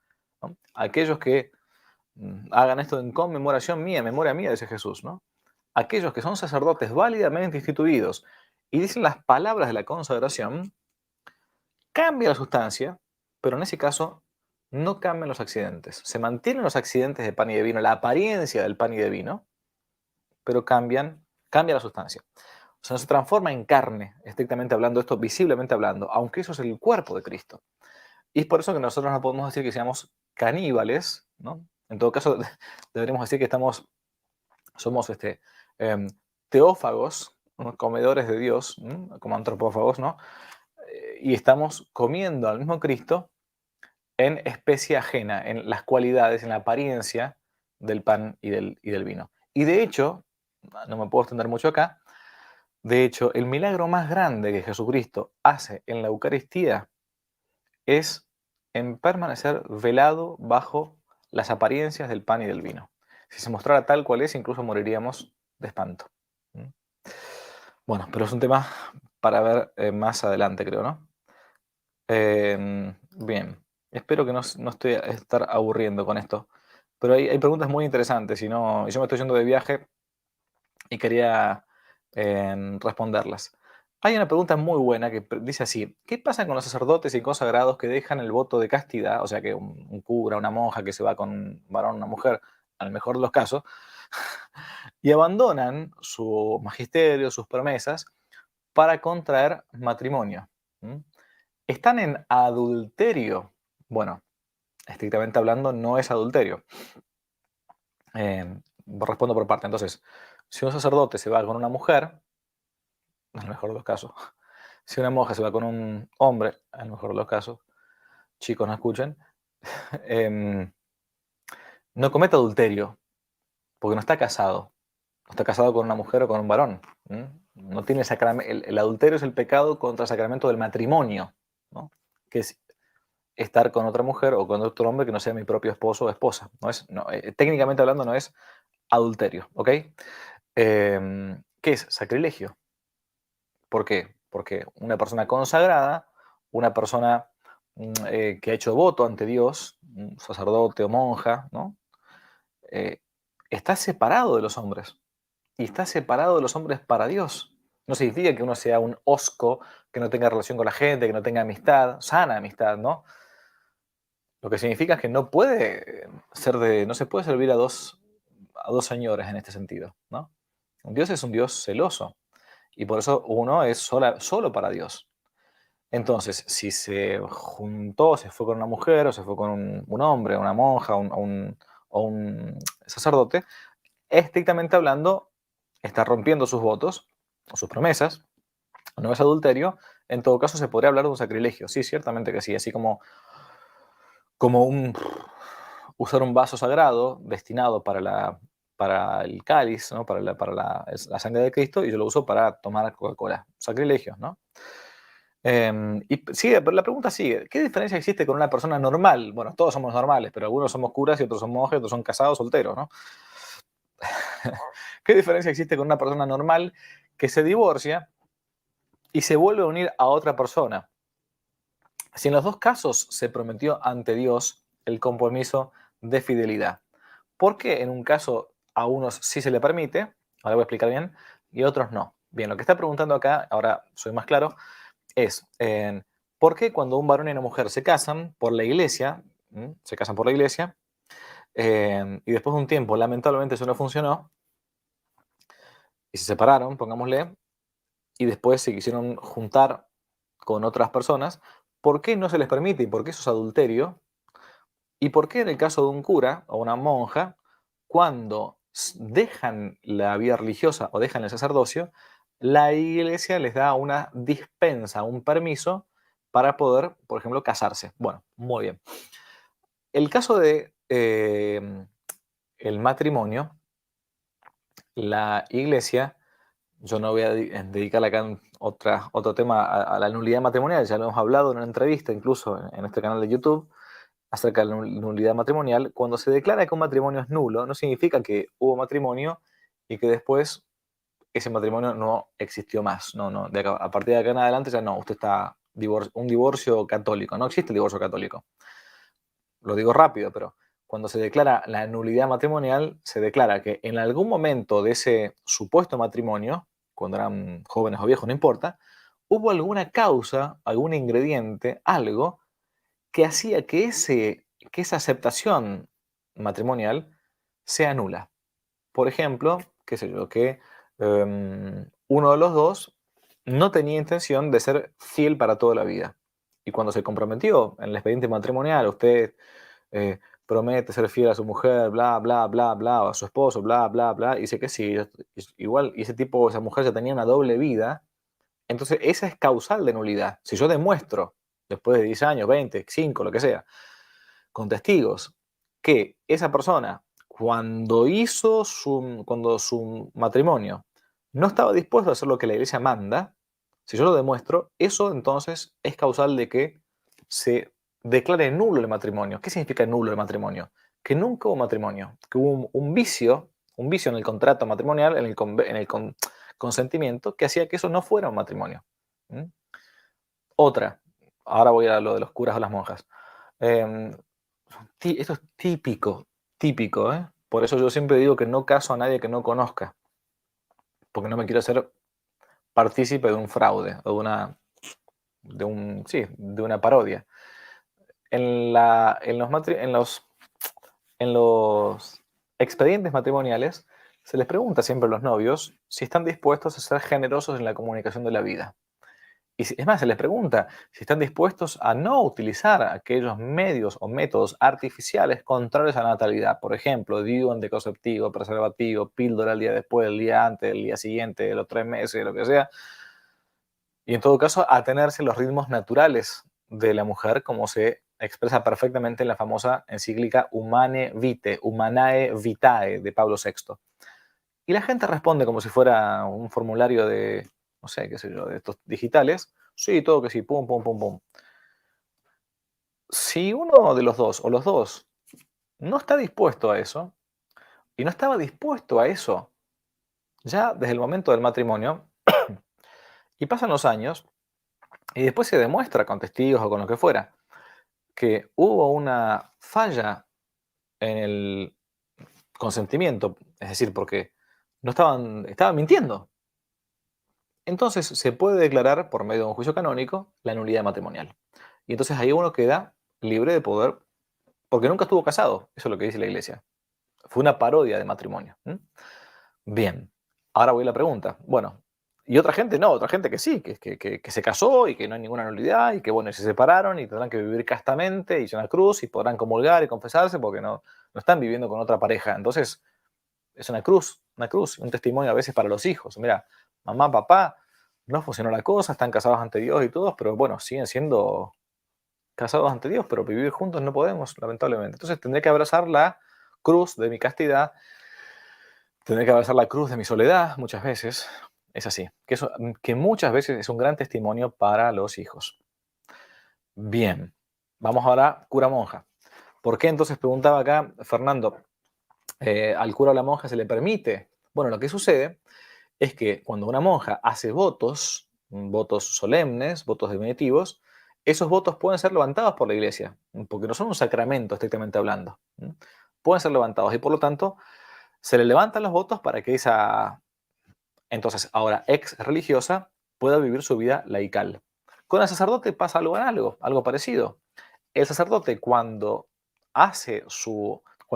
¿no? Aquellos que hagan esto en conmemoración mía, en memoria mía, dice Jesús, ¿no? Aquellos que son sacerdotes válidamente instituidos y dicen las palabras de la consagración, cambia la sustancia, pero en ese caso no cambian los accidentes. Se mantienen los accidentes de pan y de vino, la apariencia del pan y de vino, pero cambia la sustancia. O sea, no se transforma en carne, estrictamente hablando, esto visiblemente hablando, aunque eso es el cuerpo de Cristo. Y es por eso que nosotros no podemos decir que seamos caníbales, ¿no? En todo caso, deberíamos decir que somos em, teófagos, ¿no? Comedores de Dios, ¿no? Como antropófagos, ¿no? Y estamos comiendo al mismo Cristo en especie ajena, en las cualidades, en la apariencia del pan y del vino. Y de hecho, no me puedo extender mucho acá, de hecho, el milagro más grande que Jesucristo hace en la Eucaristía es en permanecer velado bajo las apariencias del pan y del vino. Si se mostrara tal cual es, incluso moriríamos de espanto. ¿Mm? Bueno, pero es un tema para ver más adelante, creo, ¿no? Bien, espero que no estoy a estar aburriendo con esto, pero hay preguntas muy interesantes y yo me estoy yendo de viaje y quería responderlas. Hay una pregunta muy buena que dice así: ¿qué pasa con los sacerdotes y consagrados que dejan el voto de castidad? O sea, que un cura, una monja que se va con un varón, una mujer, al mejor de los casos, y abandonan su magisterio, sus promesas, para contraer matrimonio. ¿Mm? ¿Están en adulterio? Bueno, estrictamente hablando, no es adulterio. Respondo por parte. Entonces, si un sacerdote se va con una mujer, en el mejor de los casos, si una monja se va con un hombre, en el mejor de los casos, chicos, no escuchen, em, no comete adulterio, porque no está casado. No está casado con una mujer o con un varón. No tiene el adulterio es el pecado contra el sacramento del matrimonio, ¿no? Que es estar con otra mujer o con otro hombre que no sea mi propio esposo o esposa. Técnicamente hablando no es adulterio, ¿ok? ¿Qué es? Sacrilegio. ¿Por qué? Porque una persona consagrada, una persona que ha hecho voto ante Dios, un sacerdote o monja, ¿no? Eh, está separado de los hombres y está separado de los hombres para Dios. No significa que uno sea un osco, que no tenga relación con la gente, que no tenga amistad, sana amistad, ¿no? Lo que significa es que no se puede servir a dos señores en este sentido, ¿no? Dios es un Dios celoso y por eso uno es solo para Dios. Entonces, si se juntó, se fue con una mujer o se fue con un hombre, una monja o un sacerdote, estrictamente hablando, está rompiendo sus votos o sus promesas, no es adulterio. En todo caso, se podría hablar de un sacrilegio. Sí, ciertamente que sí, así como usar un vaso sagrado destinado para el cáliz, ¿no? Para la sangre de Cristo, y yo lo uso para tomar Coca-Cola. Sacrilegio, ¿no? Y sigue, pero la pregunta sigue: ¿qué diferencia existe con una persona normal? Bueno, todos somos normales, pero algunos somos curas y otros son monjes, otros son casados, solteros, ¿no? ¿Qué diferencia existe con una persona normal que se divorcia y se vuelve a unir a otra persona? Si en los dos casos se prometió ante Dios el compromiso de fidelidad, ¿por qué en un caso a unos sí se le permite, ahora voy a explicar bien, y a otros no? Bien, lo que está preguntando acá, ahora soy más claro, es ¿por qué cuando un varón y una mujer se casan por la iglesia, se casan por la iglesia, y después de un tiempo lamentablemente eso no funcionó y se separaron, pongámosle, y después se quisieron juntar con otras personas, ¿por qué no se les permite y por qué eso es adulterio? ¿Y por qué en el caso de un cura o una monja, cuando dejan la vida religiosa o dejan el sacerdocio, la iglesia les da una dispensa, un permiso para poder, por ejemplo, casarse? Bueno, muy bien. El caso de el matrimonio, la iglesia, yo no voy a dedicar acá otro tema a la nulidad matrimonial, ya lo hemos hablado en una entrevista incluso en este canal de YouTube acerca de la nulidad matrimonial. Cuando se declara que un matrimonio es nulo, no significa que hubo matrimonio y que después ese matrimonio no existió más. No, no, a partir de acá en adelante ya no, usted está un divorcio católico. No existe el divorcio católico. Lo digo rápido, pero cuando se declara la nulidad matrimonial, se declara que en algún momento de ese supuesto matrimonio, cuando eran jóvenes o viejos, no importa, hubo alguna causa, algún ingrediente, algo que hacía que ese que esa aceptación matrimonial sea nula. Por ejemplo, qué sé yo, que uno de los dos no tenía intención de ser fiel para toda la vida. Y cuando se comprometió en el expediente matrimonial, usted promete ser fiel a su mujer, bla, bla, bla, bla, o a su esposo, bla, bla, bla, y dice que sí, igual, y ese tipo, esa mujer ya tenía una doble vida, entonces esa es causal de nulidad. Si yo demuestro, después de 10 años, 20, 5, lo que sea, con testigos, que esa persona, cuando su matrimonio no estaba dispuesto a hacer lo que la iglesia manda, si yo lo demuestro, eso entonces es causal de que se declare nulo el matrimonio. ¿Qué significa nulo el matrimonio? Que nunca hubo matrimonio, que hubo un vicio en el contrato matrimonial, en el consentimiento, que hacía que eso no fuera un matrimonio. ¿Mm? Otra, ahora voy a lo de los curas o las monjas. Em, Esto es típico, típico, ¿eh? Por eso yo siempre digo que no caso a nadie que no conozca, porque no me quiero hacer partícipe de un fraude o de una parodia. En los expedientes matrimoniales se les pregunta siempre a los novios si están dispuestos a ser generosos en la comunicación de la vida. Y es más, se les pregunta si están dispuestos a no utilizar aquellos medios o métodos artificiales contrarios a la natalidad. Por ejemplo, DIU, anticonceptivo, preservativo, píldora el día después, el día antes, el día siguiente, los 3 meses, lo que sea. Y en todo caso, atenerse a los ritmos naturales de la mujer, como se expresa perfectamente en la famosa encíclica Humanae Vitae de Pablo VI. Y la gente responde como si fuera un formulario de, no sé, qué sé yo, de estos digitales. Sí, todo que sí, pum, pum, pum, pum. Si uno de los dos o los dos no está dispuesto a eso, y no estaba dispuesto a eso ya desde el momento del matrimonio, y pasan los años, y después se demuestra con testigos o con lo que fuera, que hubo una falla en el consentimiento, es decir, porque estaban mintiendo. Entonces se puede declarar por medio de un juicio canónico la nulidad matrimonial. Y entonces ahí uno queda libre de poder, porque nunca estuvo casado, eso es lo que dice la iglesia. Fue una parodia de matrimonio. Bien, ahora voy a la pregunta. Bueno, y otra gente no, otra gente que sí, que se casó y que no hay ninguna nulidad y que bueno, se separaron y tendrán que vivir castamente y una cruz y podrán comulgar y confesarse porque no están viviendo con otra pareja. Entonces, es una cruz, un testimonio a veces para los hijos. Mira, mamá, papá, no funcionó la cosa, están casados ante Dios y todos, pero bueno, siguen siendo casados ante Dios, pero vivir juntos no podemos, lamentablemente. Entonces tendré que abrazar la cruz de mi castidad, tendré que abrazar la cruz de mi soledad muchas veces. Es así, que muchas veces es un gran testimonio para los hijos. Bien, vamos ahora cura monja. ¿Por qué entonces preguntaba acá Fernando? Al cura o la monja se le permite. Bueno, lo que sucede es que cuando una monja hace votos, votos solemnes, votos definitivos, esos votos pueden ser levantados por la iglesia, porque no son un sacramento estrictamente hablando. Pueden ser levantados y por lo tanto se le levantan los votos para que esa, entonces ahora ex religiosa, pueda vivir su vida laical. Con el sacerdote pasa algo análogo, algo parecido. El sacerdote cuando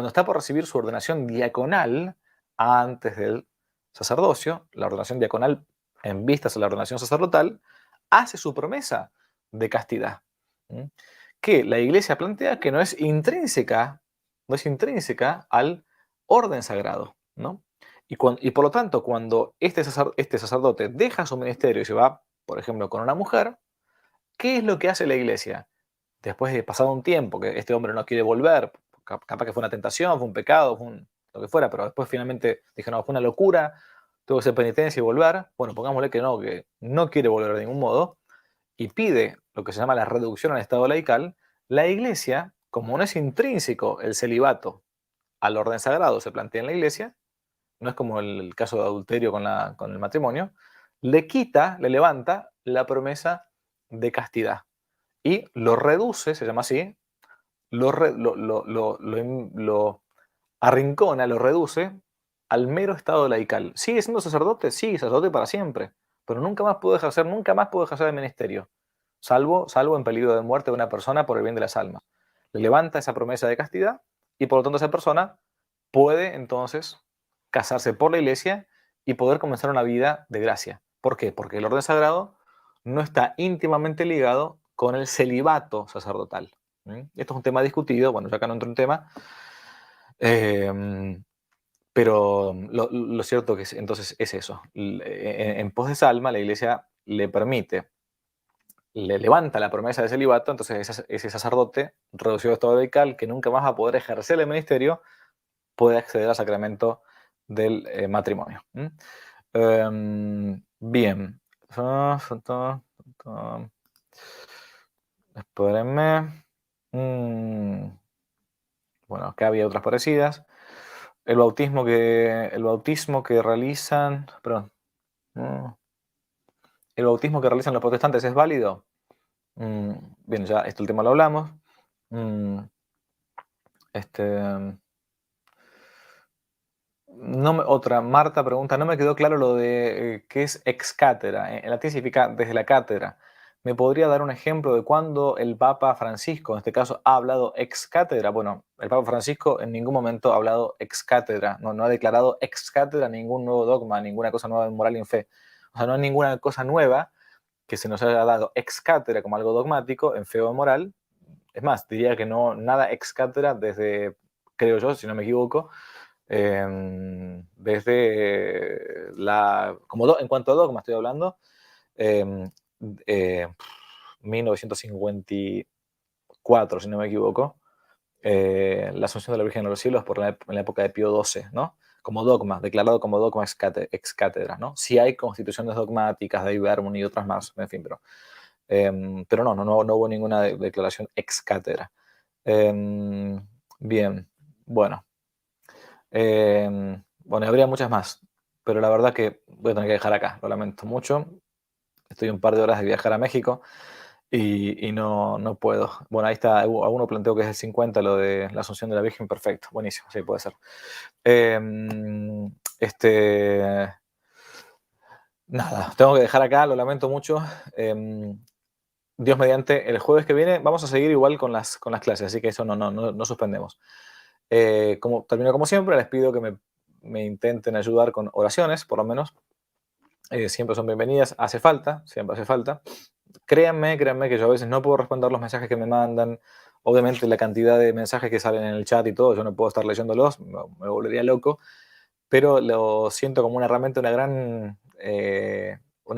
está por recibir su ordenación diaconal antes del sacerdocio, la ordenación diaconal en vistas a la ordenación sacerdotal, hace su promesa de castidad, ¿m? Que la iglesia plantea que no es intrínseca al orden sagrado, ¿no? Y por lo tanto, cuando este sacerdote deja su ministerio y se va, por ejemplo, con una mujer, ¿qué es lo que hace la iglesia? Después de pasado un tiempo, que este hombre no quiere volver, capaz que fue una tentación, fue un pecado, lo que fuera, pero después finalmente dije, no, fue una locura, tuvo que hacer penitencia y volver. Bueno, pongámosle que no quiere volver de ningún modo, y pide lo que se llama la reducción al estado laical. La iglesia, como no es intrínseco el celibato al orden sagrado, se plantea en la iglesia, no es como el caso de adulterio con el matrimonio, le levanta la promesa de castidad y lo reduce, se llama así, lo arrincona, lo reduce al mero estado laical. ¿Sigue siendo sacerdote? Sí, sacerdote para siempre, pero nunca más puede ejercer el ministerio, salvo en peligro de muerte de una persona por el bien de las almas. le levanta esa promesa de castidad y por lo tanto esa persona puede entonces casarse por la iglesia y poder comenzar una vida de gracia. ¿Por qué? Porque el orden sagrado no está íntimamente ligado con el celibato sacerdotal. Esto es un tema discutido, bueno, yo acá no entro en tema, pero lo cierto que entonces es eso. En pos de Salma, la iglesia le permite, le levanta la promesa de celibato, entonces ese sacerdote reducido a estado laical que nunca más va a poder ejercer el ministerio, puede acceder al sacramento del matrimonio. Bien. Espérenme. Bueno, acá había otras parecidas. El bautismo que realizan. Perdón. ¿El bautismo que realizan los protestantes es válido? Bien, ya este último lo hablamos. Mm, este. Otra, Marta pregunta, no me quedó claro lo de qué es ex cátedra. En latín significa desde la cátedra. ¿Me podría dar un ejemplo de cuándo el Papa Francisco, en este caso, ha hablado ex cátedra? Bueno, el Papa Francisco en ningún momento ha hablado ex cátedra, no ha declarado ex cátedra ningún nuevo dogma, ninguna cosa nueva en moral y en fe. O sea, no hay ninguna cosa nueva que se nos haya dado ex cátedra como algo dogmático en fe o en moral. Es más, diría que no, nada ex cátedra desde, creo yo, si no me equivoco, desde en cuanto a dogma estoy hablando, eh, 1954, si no me equivoco, la Asunción de la Virgen de los Cielos en la época de Pío XII, ¿no? Como dogma, declarado como dogma ex cátedra, ¿no? Sí hay constituciones dogmáticas de Ibermun y otras más, en fin, pero no hubo ninguna declaración ex cátedra. Bien, bueno. Bueno, habría muchas más, pero la verdad que voy a tener que dejar acá, lo lamento mucho. Estoy un par de horas de viajar a México y no puedo. Bueno, ahí está, alguno planteó que es el 50, lo de la Asunción de la Virgen, perfecto, buenísimo, sí, puede ser. Nada, tengo que dejar acá, lo lamento mucho. Dios mediante, el jueves que viene vamos a seguir igual con las clases, así que eso no suspendemos. Termino como siempre, les pido que me intenten ayudar con oraciones, por lo menos. Siempre son bienvenidas, hace falta, siempre hace falta. Créanme que yo a veces no puedo responder los mensajes que me mandan. Obviamente la cantidad de mensajes que salen en el chat y todo, yo no puedo estar leyéndolos, me volvería loco, pero lo siento como realmente una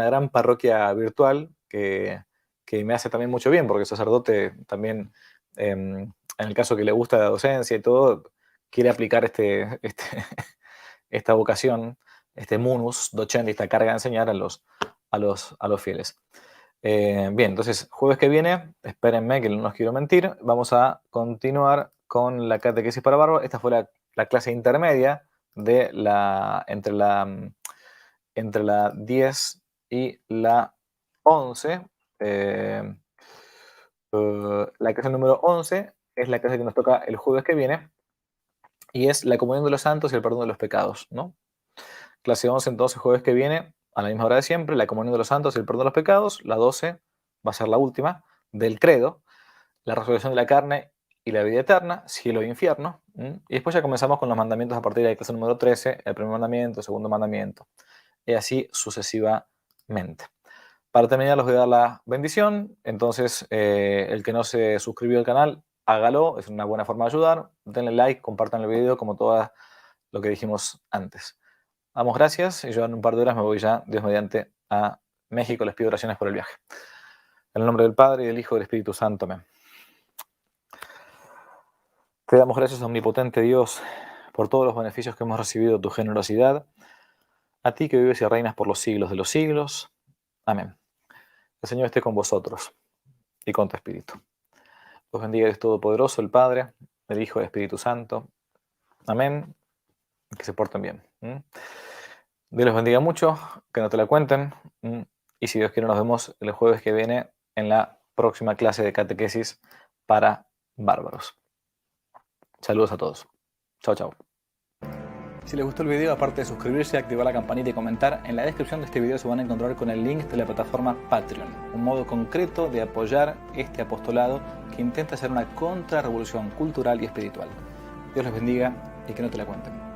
gran parroquia virtual que me hace también mucho bien, porque el sacerdote también, en el caso que le gusta la docencia y todo, quiere aplicar esta vocación, este munus docendi, esta carga de enseñar a los fieles. Bien, entonces, jueves que viene, espérenme que no os quiero mentir, vamos a continuar con la catequesis para bárbaros. Esta fue la clase intermedia entre la 10 y la 11. La clase número 11 es la clase que nos toca el jueves que viene y es la comunión de los santos y el perdón de los pecados, ¿no? Clase 11 entonces jueves que viene a la misma hora de siempre, la comunión de los santos y el perdón de los pecados. La 12 va a ser la última del credo, la resurrección de la carne y la vida eterna, cielo e infierno. Y después ya comenzamos con los mandamientos a partir de la clase número 13, el primer mandamiento, el segundo mandamiento, y así sucesivamente. Para terminar, les voy a dar la bendición. Entonces, el que no se suscribió al canal, hágalo, es una buena forma de ayudar. Denle like, compartan el video, como todo lo que dijimos antes. Damos gracias y yo en un par de horas me voy ya, Dios mediante, a México. Les pido oraciones por el viaje. En el nombre del Padre, y del Hijo y del Espíritu Santo. Amén. Te damos gracias, omnipotente Dios, por todos los beneficios que hemos recibido de tu generosidad. A ti que vives y reinas por los siglos de los siglos. Amén. El Señor esté con vosotros y con tu espíritu. Os bendiga Dios Todopoderoso, el Padre, el Hijo y el Espíritu Santo. Amén. Que se porten bien. Dios los bendiga mucho, que no te la cuenten. Y si Dios quiere, nos vemos el jueves que viene en la próxima clase de catequesis para bárbaros. Saludos a todos. Chao, chao. Si les gustó el video, aparte de suscribirse, activar la campanita y comentar, en la descripción de este video se van a encontrar con el link de la plataforma Patreon, un modo concreto de apoyar este apostolado que intenta hacer una contrarrevolución cultural y espiritual. Dios les bendiga y que no te la cuenten.